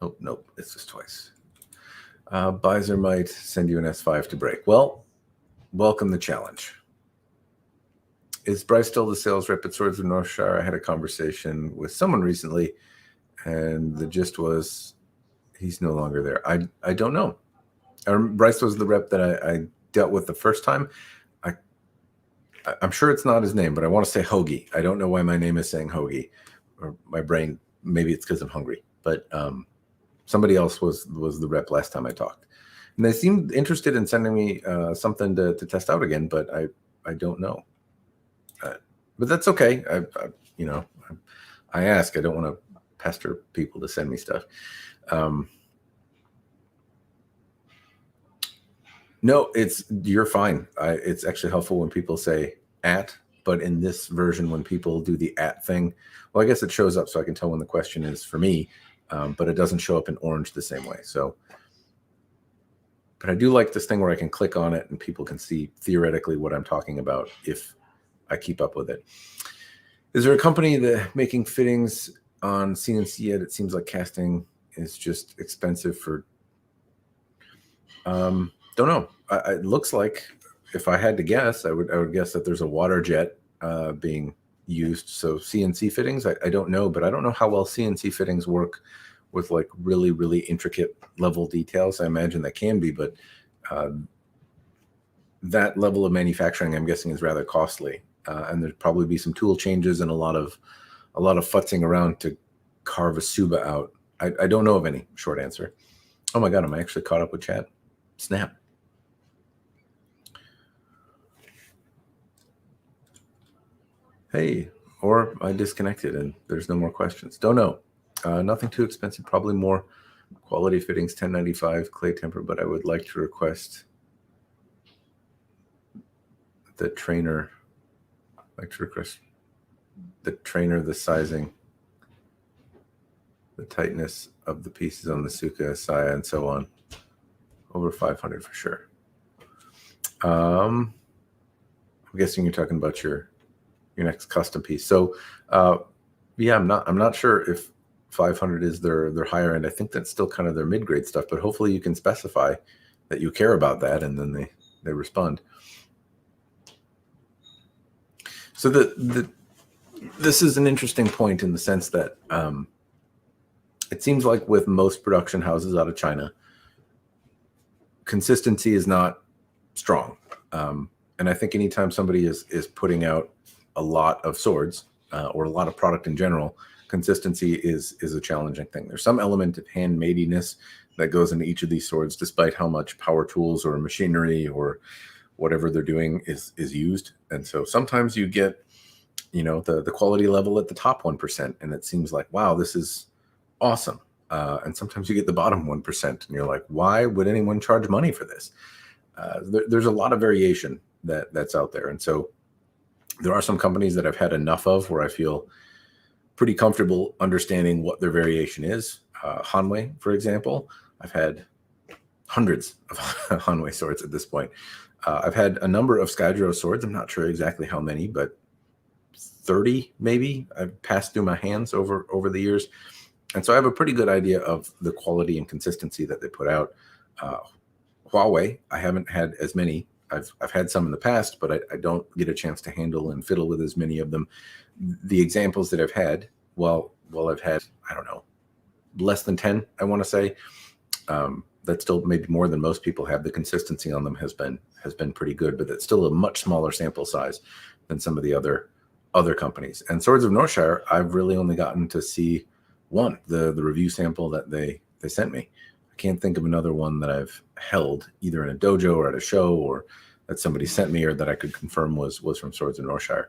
A: Oh, nope, it's just twice. Byzer might send you an S5 to break. Well, welcome the challenge. Is Bryce still the sales rep at Swords of Northshire? I had a conversation with someone recently, and the gist was he's no longer there. I don't know. Bryce was the rep that I dealt with the first time. I'm sure it's not his name, but I want to say Hoagie. I don't know why my name is saying Hoagie, or my brain. Maybe it's because I'm hungry. But somebody else was the rep last time I talked, and they seemed interested in sending me something to test out again. But I don't know. But that's okay. I ask. I don't want to pester people to send me stuff. No, you're fine. It's actually helpful when people say @, but in this version, when people do the @ thing, well, I guess it shows up so I can tell when the question is for me, but it doesn't show up in orange the same way. So, but I do like this thing where I can click on it and people can see theoretically what I'm talking about if I keep up with it. Is there a company that making fittings on CNC yet? It seems like casting is just expensive for. Don't know. It looks like, if I had to guess, I would guess that there's a water jet being used. So CNC fittings, I don't know, but I don't know how well CNC fittings work with like really, really intricate level details. I imagine that can be, but that level of manufacturing, I'm guessing, is rather costly. And there'd probably be some tool changes and a lot of futzing around to carve a Suba out. I don't know of any. Short answer. Oh my God, am I actually caught up with chat? Snap. Hey, or I disconnected and there's no more questions. Don't know. Nothing too expensive. Probably more quality fittings. 1095 clay temper, but I would like to request the trainer. The sizing, the tightness of the pieces on the Suka, Saya, and so on. Over 500 for sure. I'm guessing you're talking about your next custom piece. So, yeah, I'm not sure if 500 is their higher end. I think that's still kind of their mid-grade stuff. But hopefully, you can specify that you care about that, and then they respond. So this is an interesting point in the sense that it seems like with most production houses out of China, consistency is not strong. And I think anytime somebody is putting out a lot of swords or a lot of product in general, consistency is a challenging thing. There's some element of handmadiness that goes into each of these swords, despite how much power tools or machinery or whatever they're doing is used. And so sometimes you get, the quality level at the top 1%, and it seems like, wow, this is awesome. And sometimes you get the bottom 1%, and you're like, why would anyone charge money for this? There's a lot of variation that's out there. And so there are some companies that I've had enough of where I feel pretty comfortable understanding what their variation is. Hanwei, for example, I've had hundreds of Hanwei swords at this point. I've had a number of Skydro swords. I'm not sure exactly how many, but 30 maybe I've passed through my hands over the years. And so I have a pretty good idea of the quality and consistency that they put out. Huawei, I haven't had as many. I've had some in the past, but I don't get a chance to handle and fiddle with as many of them. The examples that I've had, well, I've had, I don't know, less than 10, I want to say. That's still maybe more than most people have. The consistency on them has been pretty good, but it's still a much smaller sample size than some of the other companies. And Swords of Northshire, I've really only gotten to see one, the review sample that they sent me. I can't think of another one that I've held either in a dojo or at a show or that somebody sent me or that I could confirm was from Swords of Northshire.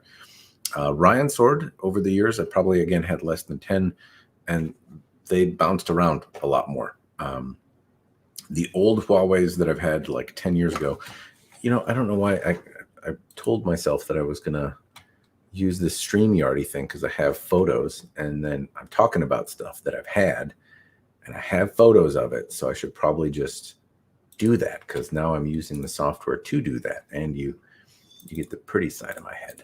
A: Ryan Sword, over the years, I probably, again, had less than 10, and they bounced around a lot more. The old Huawei's that I've had like 10 years ago, I don't know why I told myself that I was going to use this StreamYardy thing because I have photos, and then I'm talking about stuff that I've had, and I have photos of it, so I should probably just do that because now I'm using the software to do that, and you get the pretty side of my head.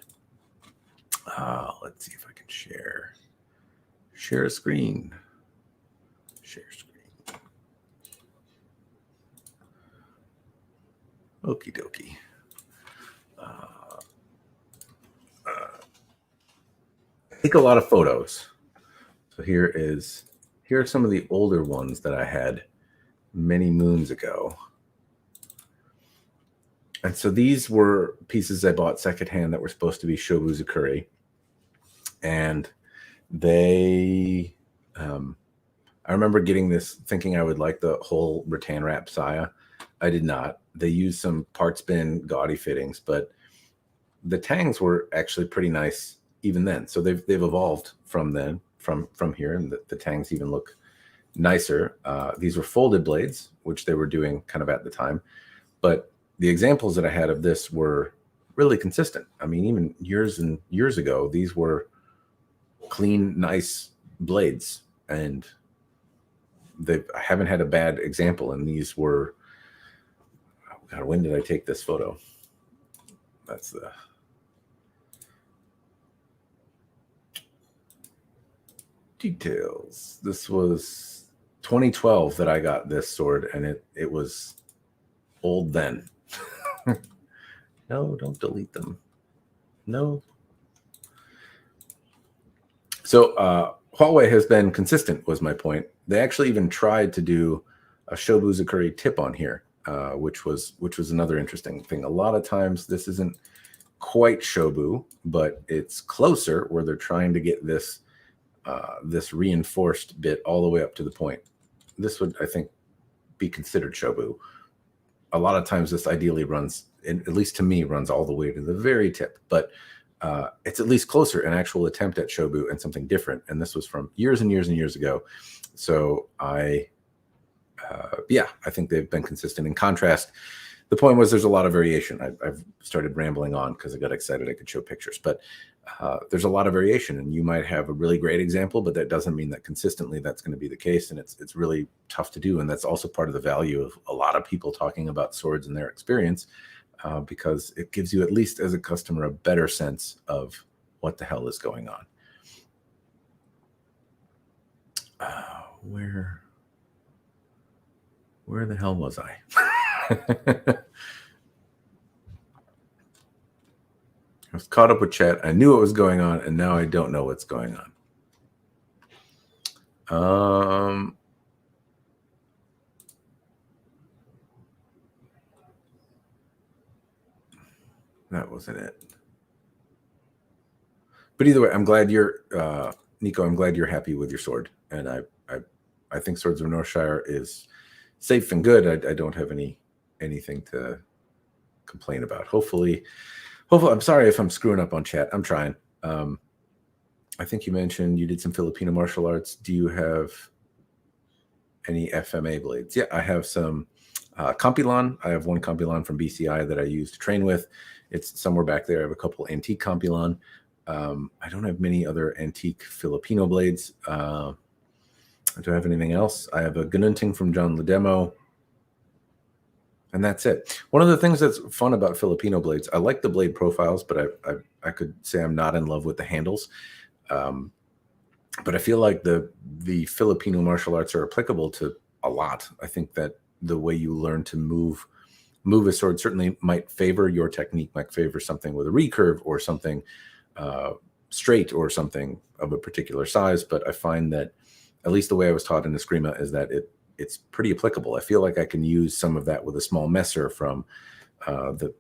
A: Let's see if I can share a screen. Share screen. Okie dokie. I take a lot of photos. So here are some of the older ones that I had many moons ago. And so these were pieces I bought secondhand that were supposed to be Shobuzukuri. And they, I remember getting this thinking I would like the whole rattan wrap saya. I did not. They used some parts bin gaudy fittings, but the tangs were actually pretty nice even then. So they've evolved from then, from here, and the tangs even look nicer. These were folded blades, which they were doing kind of at the time. But the examples that I had of this were really consistent. I mean, even years and years ago, these were clean, nice blades. And I haven't had a bad example. And these were, oh God, when did I take this photo? That's the... details. This was 2012 that I got this sword, and it was old then. No, don't delete them. No. So Huawei has been consistent, was my point. They actually even tried to do a Shobuzukuri tip on here, which was another interesting thing. A lot of times this isn't quite Shobu, but it's closer, where they're trying to get this this reinforced bit all the way up to the point. This would, I think, be considered Shobu. A lot of times this ideally runs, at least to me, runs all the way to the very tip, but it's at least closer, an actual attempt at Shobu and something different. And this was from years and years and years ago. So I think they've been consistent. In contrast, the point was there's a lot of variation. I've started rambling on because I got excited I could show pictures, but there's a lot of variation, and you might have a really great example, but that doesn't mean that consistently that's going to be the case. And it's really tough to do. And that's also part of the value of a lot of people talking about swords and their experience, because it gives you, at least as a customer, a better sense of what the hell is going on. Where the hell was I? I was caught up with chat. I knew what was going on, and now I don't know what's going on. That wasn't it. But either way, I'm glad you're, Nico, I'm glad you're happy with your sword. And I think Swords of Northshire is safe and good. I don't have anything to complain about. Hopefully, I'm sorry if I'm screwing up on chat. I'm trying. I think you mentioned you did some Filipino martial arts. Do you have any FMA blades? Yeah, I have some Compilon, I have one Compilon from BCI that I use to train with. It's somewhere back there. I have a couple antique Compilon. I don't have many other antique Filipino blades. Do I have anything else? I have a Gununting from John Ledemo. And that's it. One of the things that's fun about Filipino blades, I like the blade profiles, but I could say I'm not in love with the handles. But I feel like the Filipino martial arts are applicable to a lot. I think that the way you learn to move a sword certainly might favor your technique, might favor something with a recurve or something straight or something of a particular size. But I find that, at least the way I was taught in Eskrima, is that it's pretty applicable. I feel like I can use some of that with a small messer from the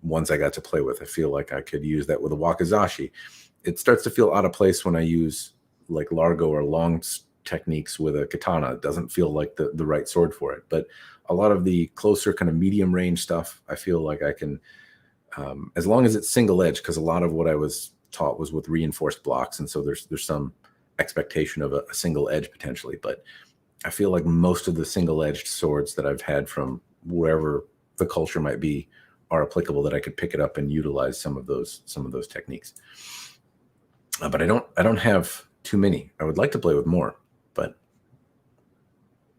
A: ones I got to play with. I feel like I could use that with a wakizashi. It starts to feel out of place when I use like largo or long techniques with a katana. It doesn't feel like the right sword for it. But a lot of the closer kind of medium range stuff, I feel like I can, as long as it's single edge, because a lot of what I was taught was with reinforced blocks. And so there's some expectation of a single edge potentially. But I feel like most of the single edged swords that I've had from wherever the culture might be are applicable, that I could pick it up and utilize some of those techniques. But I don't have too many. I would like to play with more, but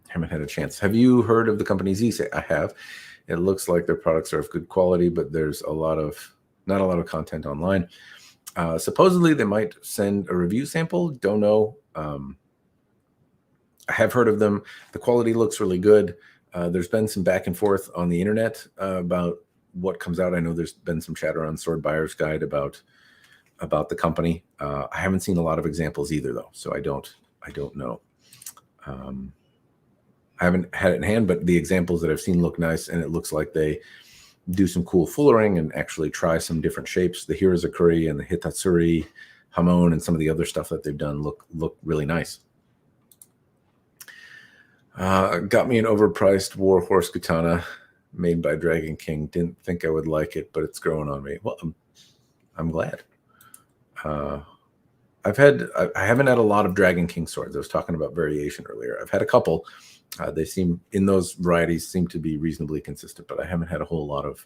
A: haven't had a chance. Have you heard of the company Z? I have. It looks like their products are of good quality, but there's not a lot of content online. Supposedly they might send a review sample. Don't know. I have heard of them. The quality looks really good. There's been some back and forth on the internet about what comes out. I know there's been some chatter on Sword Buyer's Guide about the company. I haven't seen a lot of examples either, though, so I don't know. I haven't had it in hand, but the examples that I've seen look nice, and it looks like they do some cool fullering and actually try some different shapes. The Hirazakuri and the Hitatsuri, Hamon, and some of the other stuff that they've done look really nice. Got me an overpriced Warhorse katana made by Dragon King. Didn't think I would like it, but it's growing on me. Well, I'm glad. I haven't had a lot of Dragon King swords. I was talking about variation earlier. I've had a couple. They seem, in those varieties, seem to be reasonably consistent, but I haven't had a whole lot of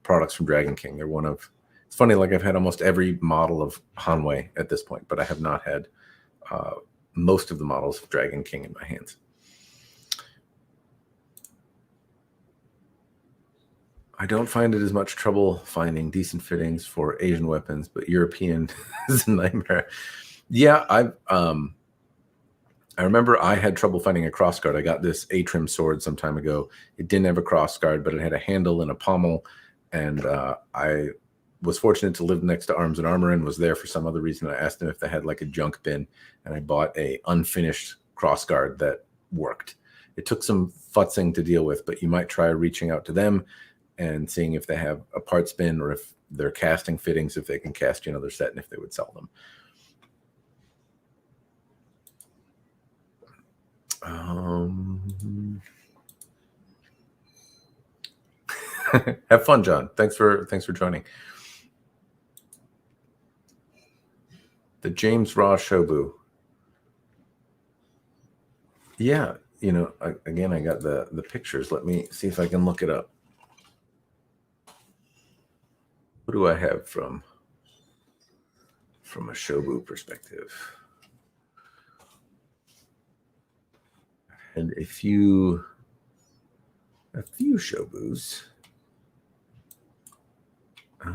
A: products from Dragon King. They're one of, it's funny, like I've had almost every model of Hanwei at this point, but I have not had most of the models of Dragon King in my hands. I don't find it as much trouble finding decent fittings for Asian weapons, but European is a nightmare. Yeah, I remember I had trouble finding a crossguard. I got this A-trim sword some time ago. It didn't have a crossguard, but it had a handle and a pommel. And I was fortunate to live next to Arms and Armor and was there for some other reason. I asked them if they had like a junk bin, and I bought a unfinished crossguard that worked. It took some futzing to deal with, but you might try reaching out to them and seeing if they have a parts bin or if they're casting fittings, if they can cast you another set, and if they would sell them. Have fun, John. Thanks for joining. The James Raw Shobu. Yeah, you know, again, I got the pictures. Let me see if I can look it up. What do I have from a Shobu perspective? And a few Shobus. How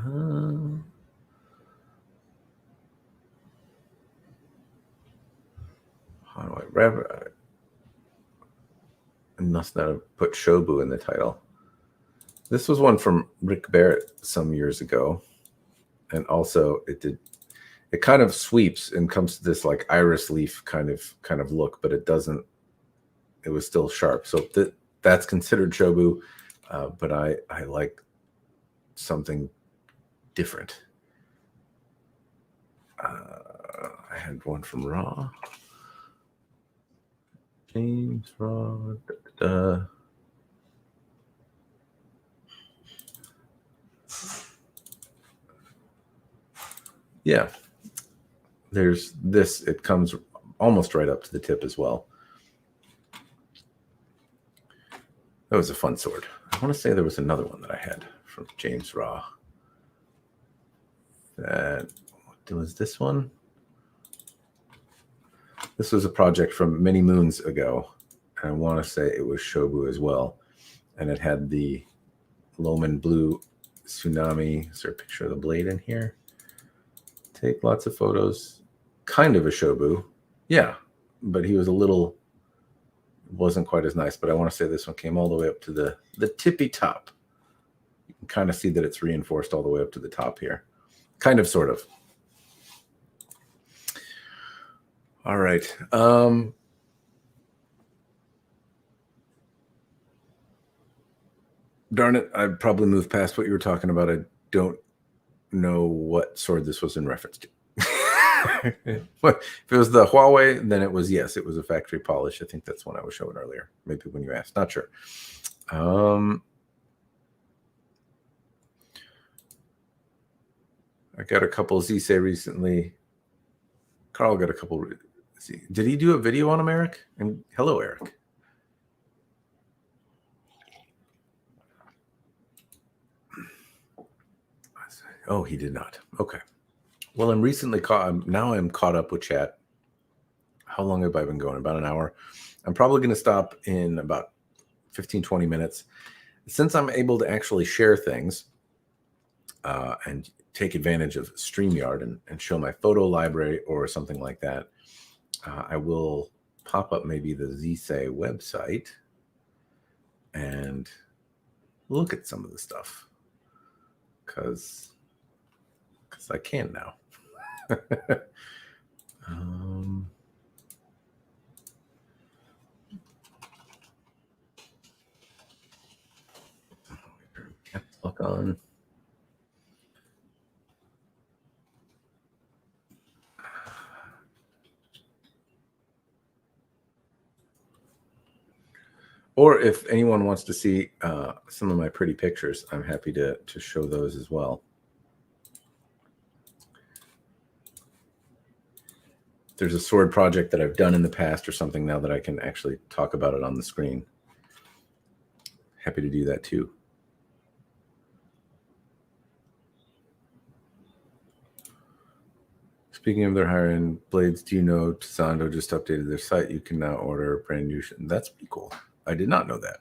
A: do I wrap it? I must not have put Shobu in the title. This was one from Rick Barrett some years ago. And also it kind of sweeps and comes to this like iris leaf kind of look, but it doesn't, it was still sharp. So that's considered Shobu, but I like something different. I had one from Raw. James Raw. Yeah, there's this. It comes almost right up to the tip as well. That was a fun sword. I want to say there was another one that I had from James Raw. That was this one. This was a project from many moons ago. I want to say it was Shobu as well. And it had the Loman Blue Tsunami. Is there a picture of the blade in here? Take lots of photos. Kind of a Shobu. Yeah, but he was a little, wasn't quite as nice. But I want to say this one came all the way up to the tippy top. You can kind of see that it's reinforced all the way up to the top here. Kind of, sort of. All right. Darn it, I probably moved past what you were talking about. I don't know what sword this was in reference to. But if it was the Huawei, then it was, yes, it was a factory polish. I think that's one I was showing earlier. Maybe when you asked, not sure. I got a couple Z-Say recently. Carl got a couple. Did he do a video on him, Eric? And hello, Eric. Oh, he did not. Okay. Well, I'm recently now I'm caught up with chat. How long have I been going? About an hour. I'm probably going to stop in about 15, 20 minutes. Since I'm able to actually share things and take advantage of StreamYard and show my photo library or something like that, I will pop up maybe the Z-Say website and look at some of the stuff because I can now. Look on. Or if anyone wants to see some of my pretty pictures, I'm happy to show those as well. There's a sword project that I've done in the past or something now that I can actually talk about it on the screen. Happy to do that too. Speaking of their higher-end blades, do you know Tsando just updated their site? You can now order brand new. That's pretty cool. I did not know that.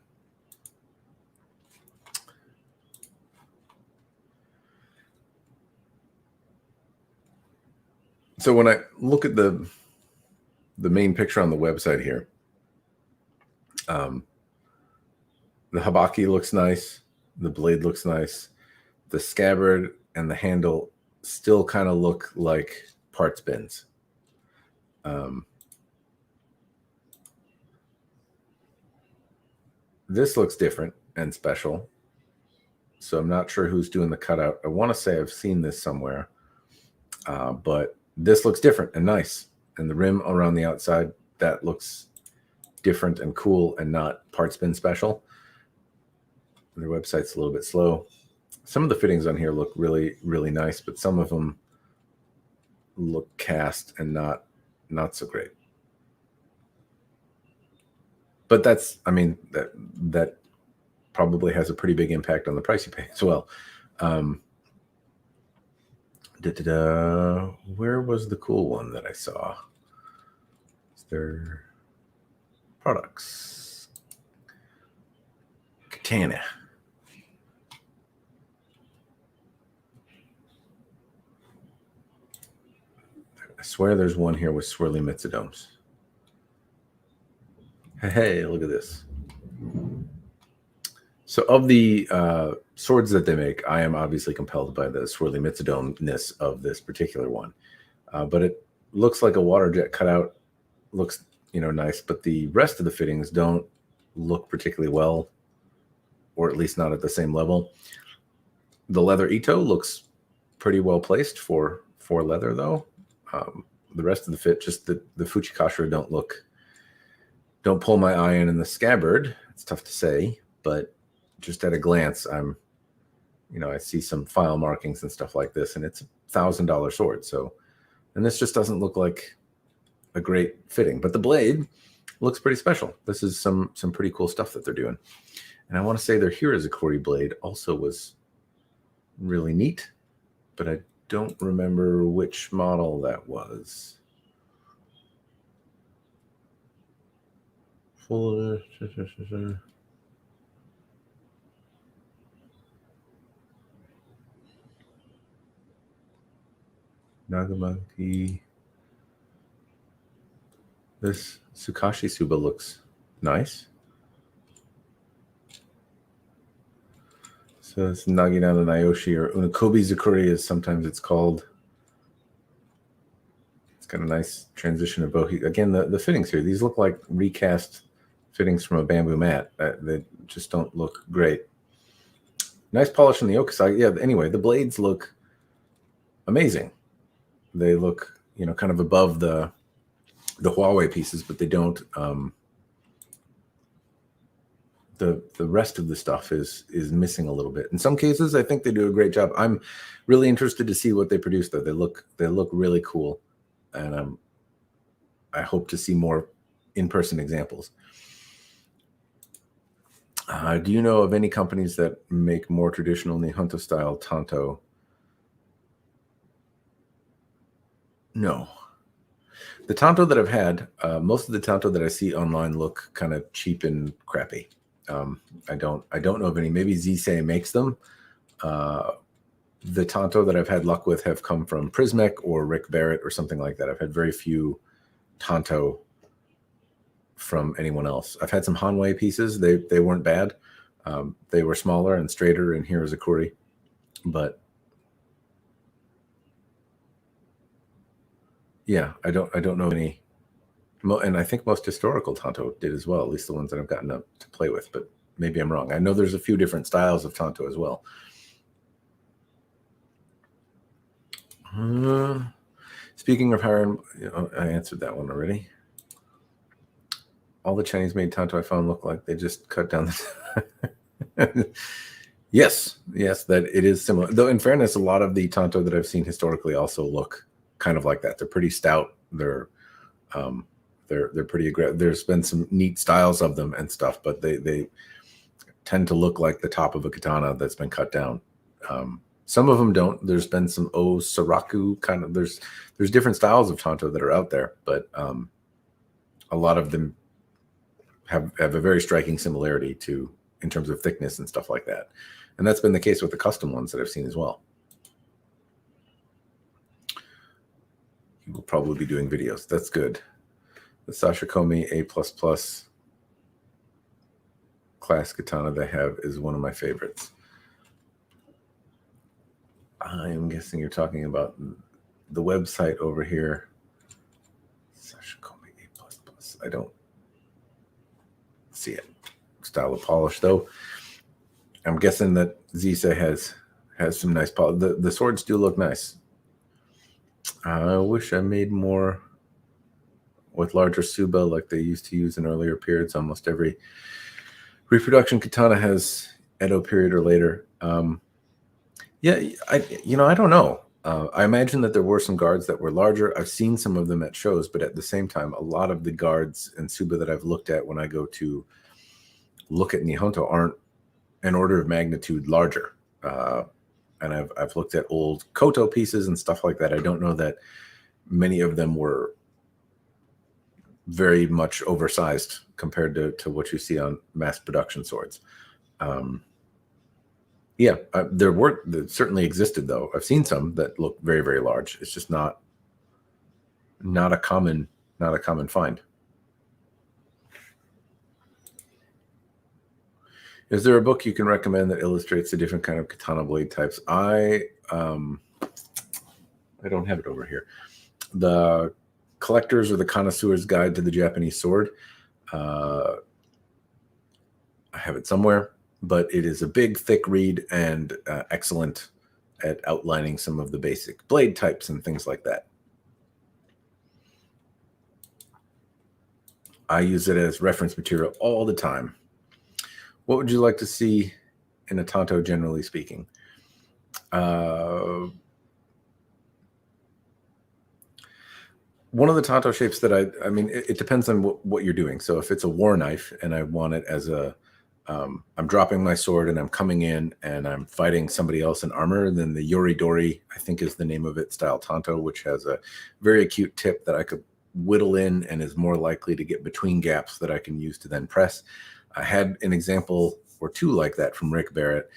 A: So when I look at the main picture on the website here, the habaki looks nice. The blade looks nice. The scabbard and the handle still kind of look like parts bins. This looks different and special. So I'm not sure who's doing the cutout. I want to say I've seen this somewhere, but this looks different and nice. And the rim around the outside, that looks different and cool and not parts bin special. Their website's a little bit slow. Some of the fittings on here look really, really nice, but some of them look cast and not so great. But that's, I mean, that probably has a pretty big impact on the price you pay as well. Where was the cool one that I saw? Is there products? Katana. I swear there's one here with swirly mitsudomes. Hey, look at this. So of the swords that they make, I am obviously compelled by the swirly mitsudome-ness of this particular one. But it looks like a water jet cutout. Looks, nice, but the rest of the fittings don't look particularly well, or at least not at the same level. The leather Ito looks pretty well placed for leather, though. The rest of the fit, just the Fuchikashira don't pull my eye in the scabbard. It's tough to say, but just at a glance, I see some file markings and stuff like this, and it's $1,000 sword. So, and this just doesn't look like a great fitting, but the blade looks pretty special. This is some pretty cool stuff that they're doing. And I want to say their Hirazukuri blade also was really neat, but I don't remember which model that was. Full Nagamaki. This Tsukashi Suba looks nice. So it's Naginata Nayoshi, or Unakobi Zukuri as sometimes it's called. It's got a nice transition of boho. Again, the fittings here, these look like recast fittings from a bamboo mat. They just don't look great. Nice polish on the Okasagi. Yeah, anyway, the blades look amazing. They look, kind of above the Huawei pieces, but they don't. The rest of the stuff is missing a little bit. In some cases, I think they do a great job. I'm really interested to see what they produce, though. They look really cool, and I hope to see more in-person examples. Do you know of any companies that make more traditional Nihonto style tanto? No. The tanto that I've had, most of the tanto that I see online look kind of cheap and crappy. I don't know of any. Maybe Zisei makes them. The tanto that I've had luck with have come from Prismec or Rick Barrett or something like that. I've had very few tanto from anyone else. I've had some Hanwei pieces. They weren't bad. They were smaller and straighter in Hirazukuri, but yeah, I don't know any. And I think most historical tanto did as well, at least the ones that I've gotten to play with, but maybe I'm wrong. I know there's a few different styles of tanto as well. Speaking of hiring, I answered that one already. All the Chinese-made tanto I found look like they just cut down the... Yes, that it is similar. Though in fairness, a lot of the tanto that I've seen historically also look kind of like that. They're pretty stout. They're pretty aggressive. There's been some neat styles of them and stuff, but they tend to look like the top of a katana that's been cut down. Some of them don't. There's been some Saraku kind of. There's different styles of tanto that are out there, but a lot of them have a very striking similarity in terms of thickness and stuff like that. And that's been the case with the custom ones that I've seen as well. You will probably be doing videos. That's good. The Sashikomi A++ class katana they have is one of my favorites. I am guessing you're talking about the website over here. Sashikomi A++. I don't see it. Style of polish, though. I'm guessing that Zisei has some nice polish. The swords do look nice. I wish I made more with larger Suba like they used to use in earlier periods. Almost every reproduction katana has Edo period or later. Yeah, I don't know. I imagine that there were some guards that were larger. I've seen some of them at shows, but at the same time, a lot of the guards and Suba that I've looked at when I go to look at Nihonto aren't an order of magnitude larger. And I've looked at old Koto pieces and stuff like that. I don't know that many of them were very much oversized compared to what you see on mass production swords. Yeah, there certainly existed, though. I've seen some that look very, very large. It's just not a common find. Is there a book you can recommend that illustrates the different kind of katana blade types? I don't have it over here. The Collector's or the Connoisseur's Guide to the Japanese Sword. I have it somewhere, but it is a big, thick read and excellent at outlining some of the basic blade types and things like that. I use it as reference material all the time. What would you like to see in a tanto, generally speaking? One of the tanto shapes that I mean, it depends on what you're doing. So if it's a war knife and I want it as a I'm dropping my sword and I'm coming in and I'm fighting somebody else in armor. And then the Yoridori, I think is the name of it, style Tanto, which has a very acute tip that I could whittle in and is more likely to get between gaps that I can use to then press. I had an example or two like that from Rick Barrett.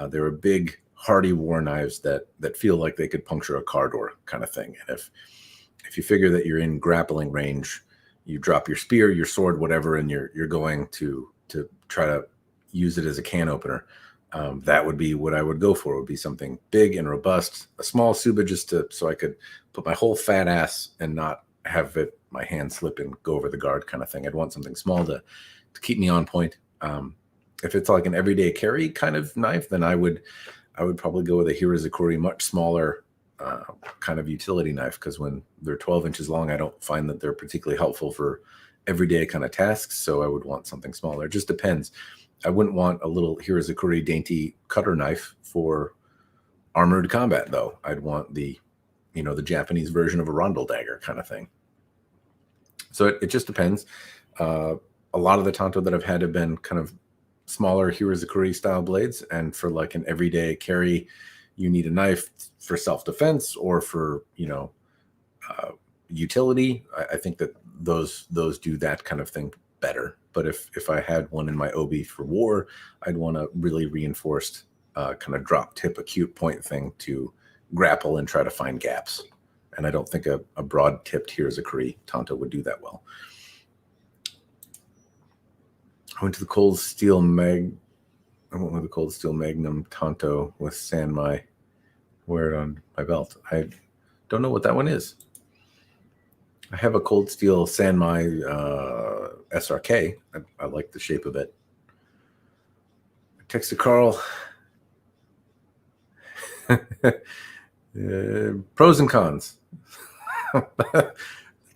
A: They were big, hardy war knives that feel like they could puncture a car door kind of thing. And if you figure that you're in grappling range, you drop your spear, your sword, whatever, and you're going to try to use it as a can opener. That would be what I would go for. Would be something big and robust, a small Suba just so I could put my whole fat ass and not have my hand slip and go over the guard kind of thing. I'd want something small to keep me on point. If it's like an everyday carry kind of knife, then I would probably go with a Hirazukuri, much smaller kind of utility knife, because when they're 12 inches long, I don't find that they're particularly helpful for everyday kind of tasks. So I would want something smaller. It just depends. I wouldn't want a little Hirazukuri dainty cutter knife for armored combat, though. I'd want the Japanese version of a rondel dagger kind of thing. So it just depends. A lot of the Tanto that I've had have been kind of smaller Hirazukuri style blades, and for like an everyday carry, you need a knife for self-defense or for utility. I think that those do that kind of thing better. But if I had one in my obi for war, I'd want a really reinforced kind of drop tip acute point thing to grapple and try to find gaps. And I don't think a broad tipped Hirazukuri Tanto would do that well. I went with the Cold Steel Magnum Tanto with Sanmai. Wear it on my belt. I don't know what that one is. I have a Cold Steel Sanmai SRK. I like the shape of it. I texted Carl. Pros and cons.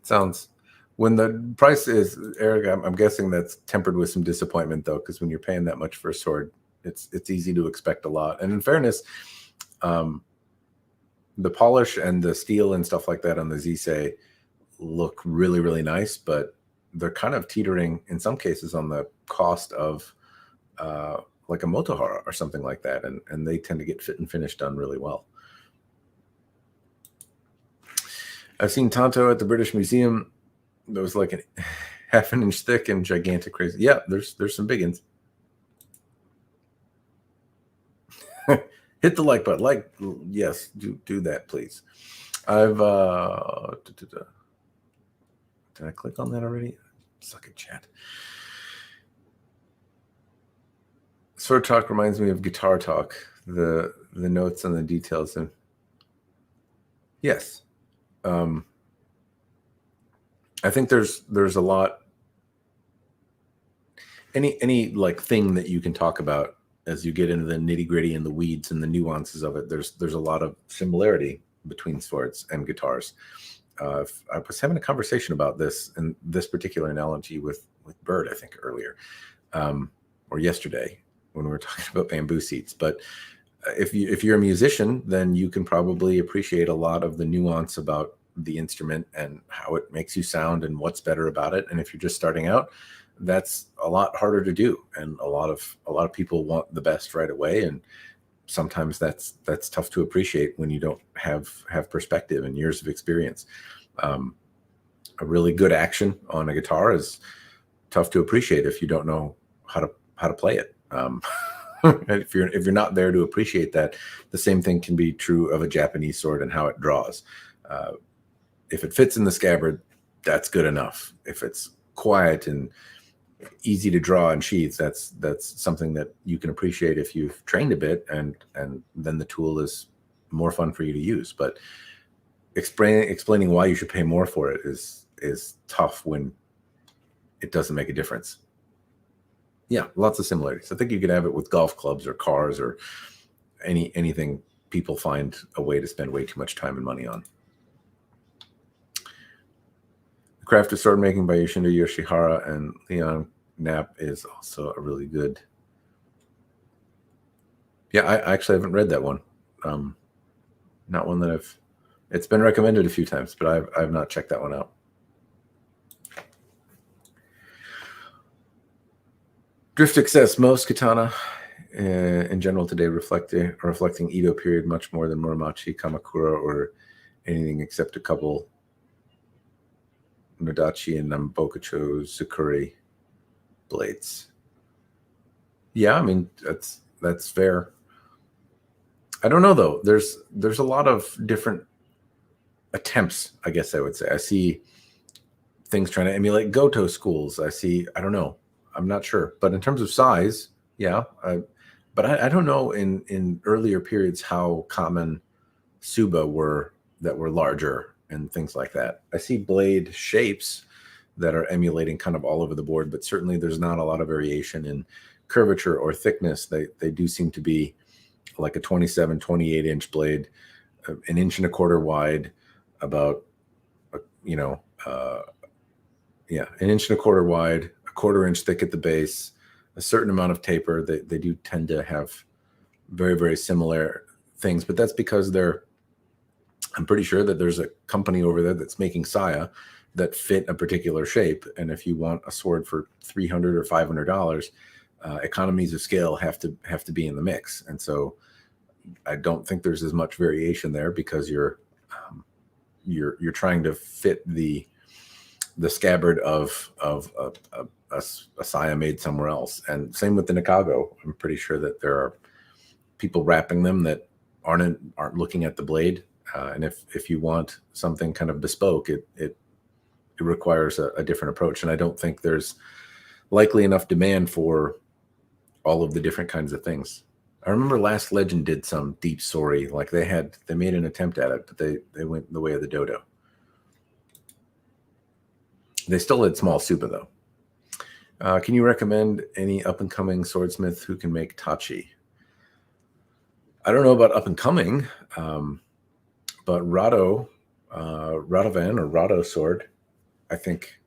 A: Sounds. When the price is, Eric, I'm guessing that's tempered with some disappointment, though, because when you're paying that much for a sword, it's easy to expect a lot. And in fairness, the polish and the steel and stuff like that on the Zisei look really, really nice, but they're kind of teetering in some cases on the cost of like a Motohara or something like that, and they tend to get fit and finish done really well. I've seen Tanto at the British Museum. That was like a half an inch thick and gigantic crazy. Yeah, there's some big ones. Hit the like button. Yes, do that, please. I've did I click on that already? Suck at chat. Sword talk reminds me of guitar talk. The notes and the details, and yes. I think there's a lot, any like thing that you can talk about as you get into the nitty gritty and the weeds and the nuances of it. There's a lot of similarity between swords and guitars. I was having a conversation about this and this particular analogy with Bird, I think earlier, or yesterday when we were talking about bamboo seats. But if you're a musician, then you can probably appreciate a lot of the nuance about the instrument and how it makes you sound and what's better about it. And if you're just starting out, that's a lot harder to do. And a lot of people want the best right away. And sometimes that's tough to appreciate when you don't have perspective and years of experience. A really good action on a guitar is tough to appreciate if you don't know how to play it. If you're not there to appreciate that, the same thing can be true of a Japanese sword and how it draws. If it fits in the scabbard, that's good enough. If it's quiet and easy to draw and sheath, that's something that you can appreciate if you've trained a bit, and then the tool is more fun for you to use. But explaining why you should pay more for it is tough when it doesn't make a difference. Yeah, lots of similarities. I think you could have it with golf clubs or cars or anything people find a way to spend way too much time and money on. Craft of Sword Making by Yoshinda Yoshihara and Leon Knapp is also a really good. Yeah, I actually haven't read that one. Not one that it's been recommended a few times, but I've not checked that one out. Driftic says most katana in general today reflecting Edo period much more than Muromachi, Kamakura, or anything except a couple Nodachi and Nambokacho Zukuri blades. Yeah, I mean that's fair. I don't know though. There's a lot of different attempts, I guess I would say. I see things trying to emulate Goto schools. I don't know. I'm not sure. But in terms of size, yeah. But I don't know in earlier periods how common Suba were that were larger and things like that. I see blade shapes that are emulating kind of all over the board, but certainly there's not a lot of variation in curvature or thickness. They do seem to be like a 27, 28 inch blade, an inch and a quarter wide, about, an inch and a quarter wide, a quarter inch thick at the base, a certain amount of taper. They do tend to have very, very similar things, but that's because I'm pretty sure that there's a company over there that's making saya that fit a particular shape. And if you want a sword for $300 or $500, economies of scale have to be in the mix. And so I don't think there's as much variation there because you're trying to fit the scabbard of a saya made somewhere else. And same with the Nikago. I'm pretty sure that there are people wrapping them that aren't looking at the blade. And if you want something kind of bespoke, it requires a different approach. And I don't think there's likely enough demand for all of the different kinds of things. I remember Last Legend did some deep sori, like they made an attempt at it, but they went the way of the dodo. They still had small Suba though. Can you recommend any up and coming swordsmith who can make tachi? I don't know about up and coming, but Radovan or Rado sword, I think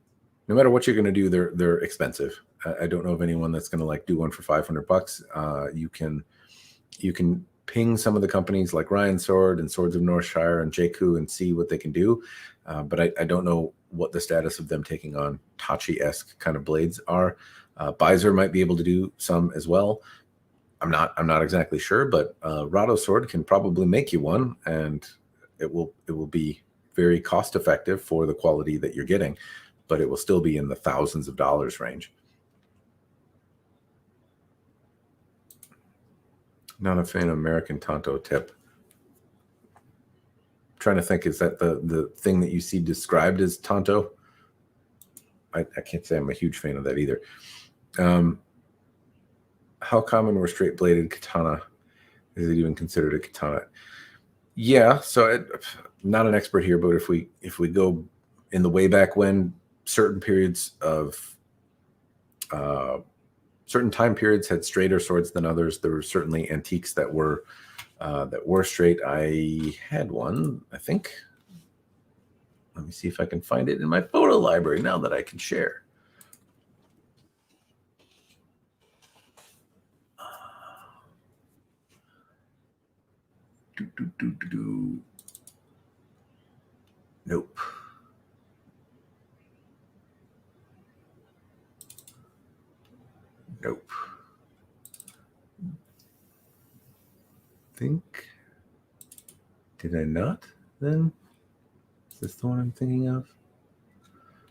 A: no matter what you're going to do, they're expensive. I don't know of anyone that's going to like do one for $500. You can ping some of the companies like Ryan Sword and Swords of Northshire and Jakku and see what they can do. But I don't know what the status of them taking on Tachi-esque kind of blades are. Byzer might be able to do some as well. I'm not exactly sure, but Rado Sword can probably make you one, and it will be very cost effective for the quality that you're getting, but it will still be in the thousands of dollars range. Not a fan of American Tonto tip. I'm trying to think, is that the thing that you see described as Tonto? I can't say I'm a huge fan of that either. How common were straight bladed katana? Is it even considered a katana? Yeah, so not an expert here, but if we go in the way back when, certain periods of certain time periods had straighter swords than others. There were certainly antiques that were straight. I had one, I think. Let me see if I can find it in my photo library now that I can share. Nope. Nope. Did I not then? Is this the one I'm thinking of?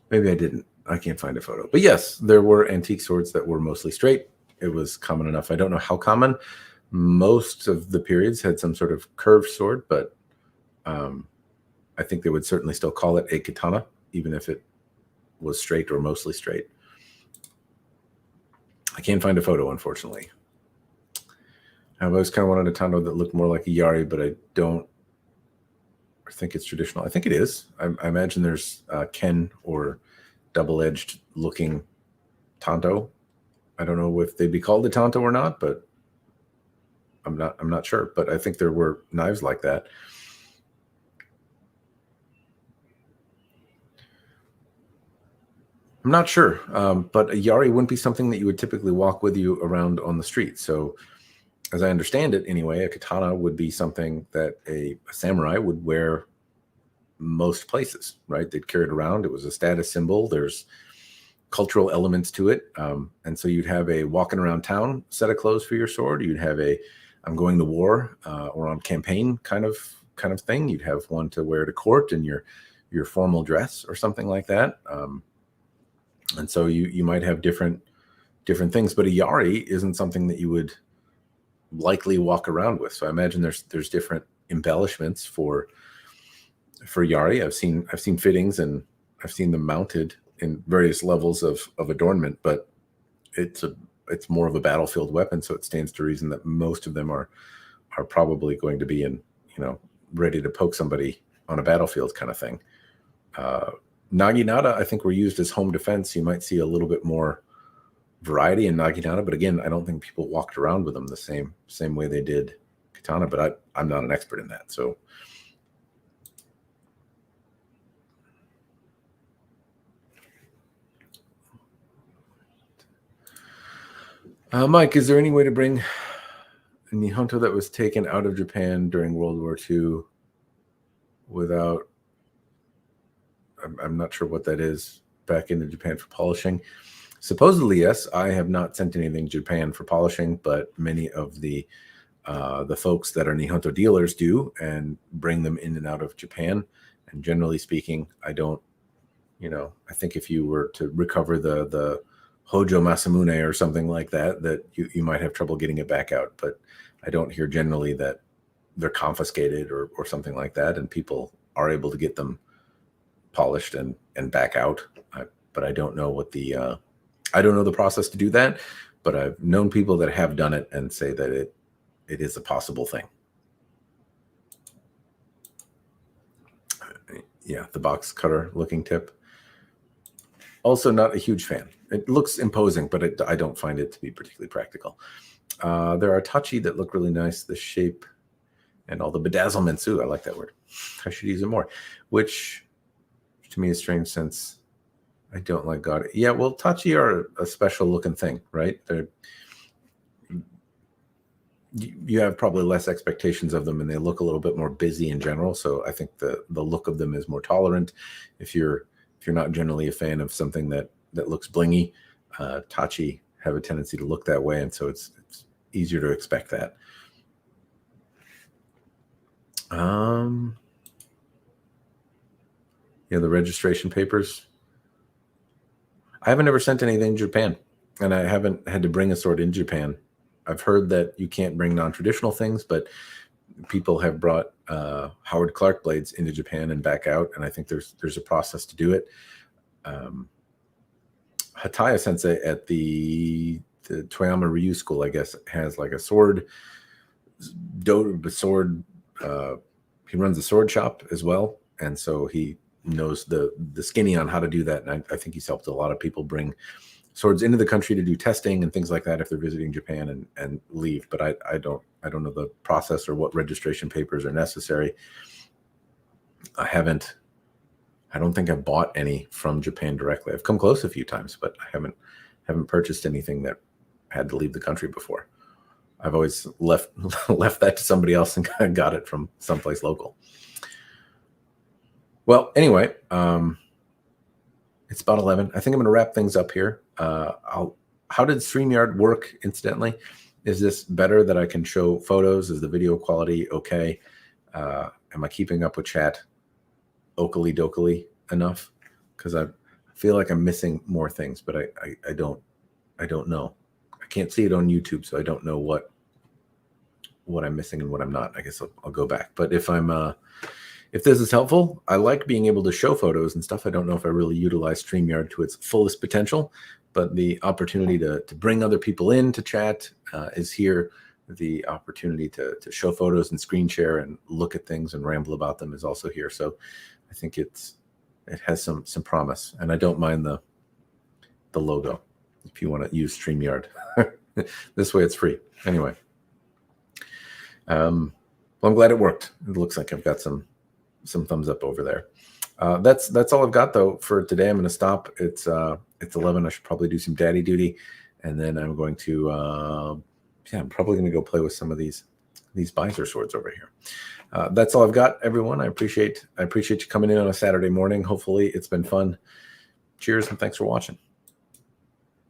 A: Maybe I didn't. I can't find a photo. But yes, there were antique swords that were mostly straight. It was common enough. I don't know how common. Most of the periods had some sort of curved sword, but I think they would certainly still call it a katana, even if it was straight or mostly straight. I can't find a photo, unfortunately. I've always kind of wanted a Tonto that looked more like a Yari, but I don't think it's traditional. I think it is. I imagine there's Ken or double-edged looking Tonto. I don't know if they'd be called a Tonto or not, but I'm not sure. But I think there were knives like that. I'm not sure, but a Yari wouldn't be something that you would typically walk with you around on the street. So as I understand it anyway, a katana would be something that a samurai would wear most places, right? They'd carry it around. It was a status symbol. There's cultural elements to it. And so you'd have a walking around town set of clothes for your sword. You'd have a I'm going to war or on campaign kind of thing. You'd have one to wear to court in your formal dress or something like that. And so you might have different things, but a yari isn't something that you would likely walk around with. So I imagine there's different embellishments for yari. I've seen fittings and I've seen them mounted in various levels of adornment, but it's more of a battlefield weapon, so it stands to reason that most of them are probably going to be in, ready to poke somebody on a battlefield kind of thing. Naginata, I think, were used as home defense. You might see a little bit more variety in naginata, but again, I don't think people walked around with them the same way they did katana, but I'm not an expert in that. So Mike, is there any way to bring a Nihonto that was taken out of Japan during World War II without, I'm not sure what that is, back into Japan for polishing? Supposedly, yes. I have not sent anything to Japan for polishing, but many of the folks that are Nihonto dealers do and bring them in and out of Japan. And generally speaking, I don't, I think if you were to recover the Hojo Masamune or something like that you might have trouble getting it back out. But I don't hear generally that they're confiscated or something like that, and people are able to get them polished and back out. But I don't know what I don't know the process to do that, but I've known people that have done it and say that it is a possible thing. Yeah, the box cutter looking tip. Also not a huge fan. It looks imposing, but I don't find it to be particularly practical. There are tachi that look really nice. The shape and all the bedazzlements. Ooh, I like that word. I should use it more, which to me is strange since I don't like God. Yeah, well, tachi are a special looking thing, right? You have probably less expectations of them, and they look a little bit more busy in general. So I think the look of them is more tolerant. If you're not generally a fan of something that looks blingy, tachi have a tendency to look that way, and so it's easier to expect that. Yeah, the registration papers. I haven't ever sent anything to Japan, and I haven't had to bring a sword in Japan. I've heard that you can't bring non-traditional things, but people have brought Howard Clark blades into Japan and back out, and I think there's a process to do it. Hataya Sensei at the Toyama Ryu School, I guess, has like a sword. He runs a sword shop as well, and so he knows the skinny on how to do that. And I think he's helped a lot of people bring swords into the country to do testing and things like that if they're visiting Japan and leave. But I don't know the process or what registration papers are necessary. I don't think I've bought any from Japan directly. I've come close a few times, but I haven't purchased anything that had to leave the country before. I've always left that to somebody else and kind of got it from someplace local. Well, anyway, it's about 11. I think I'm going to wrap things up here. How did StreamYard work, incidentally? Is this better that I can show photos? Is the video quality okay? Am I keeping up with chat okily dokily enough? Because I feel like I'm missing more things, but I don't know. I can't see it on YouTube, so I don't know what I'm missing and what I'm not. I guess I'll go back. But if this is helpful, I like being able to show photos and stuff. I don't know if I really utilize StreamYard to its fullest potential, but the opportunity to bring other people in to chat is here. The opportunity to show photos and screen share and look at things and ramble about them is also here. So I think it has some promise, and I don't mind the logo if you want to use StreamYard. This way it's free. Anyway, well, I'm glad it worked. It looks like I've got some thumbs up over there. That's all I've got though for today. I'm going to stop. It's 11. I should probably do some daddy duty, and then I'm going to I'm probably going to go play with some of these Byzer swords over here. That's all I've got, everyone. I appreciate you coming in on a Saturday morning. Hopefully it's been fun. Cheers and thanks for watching.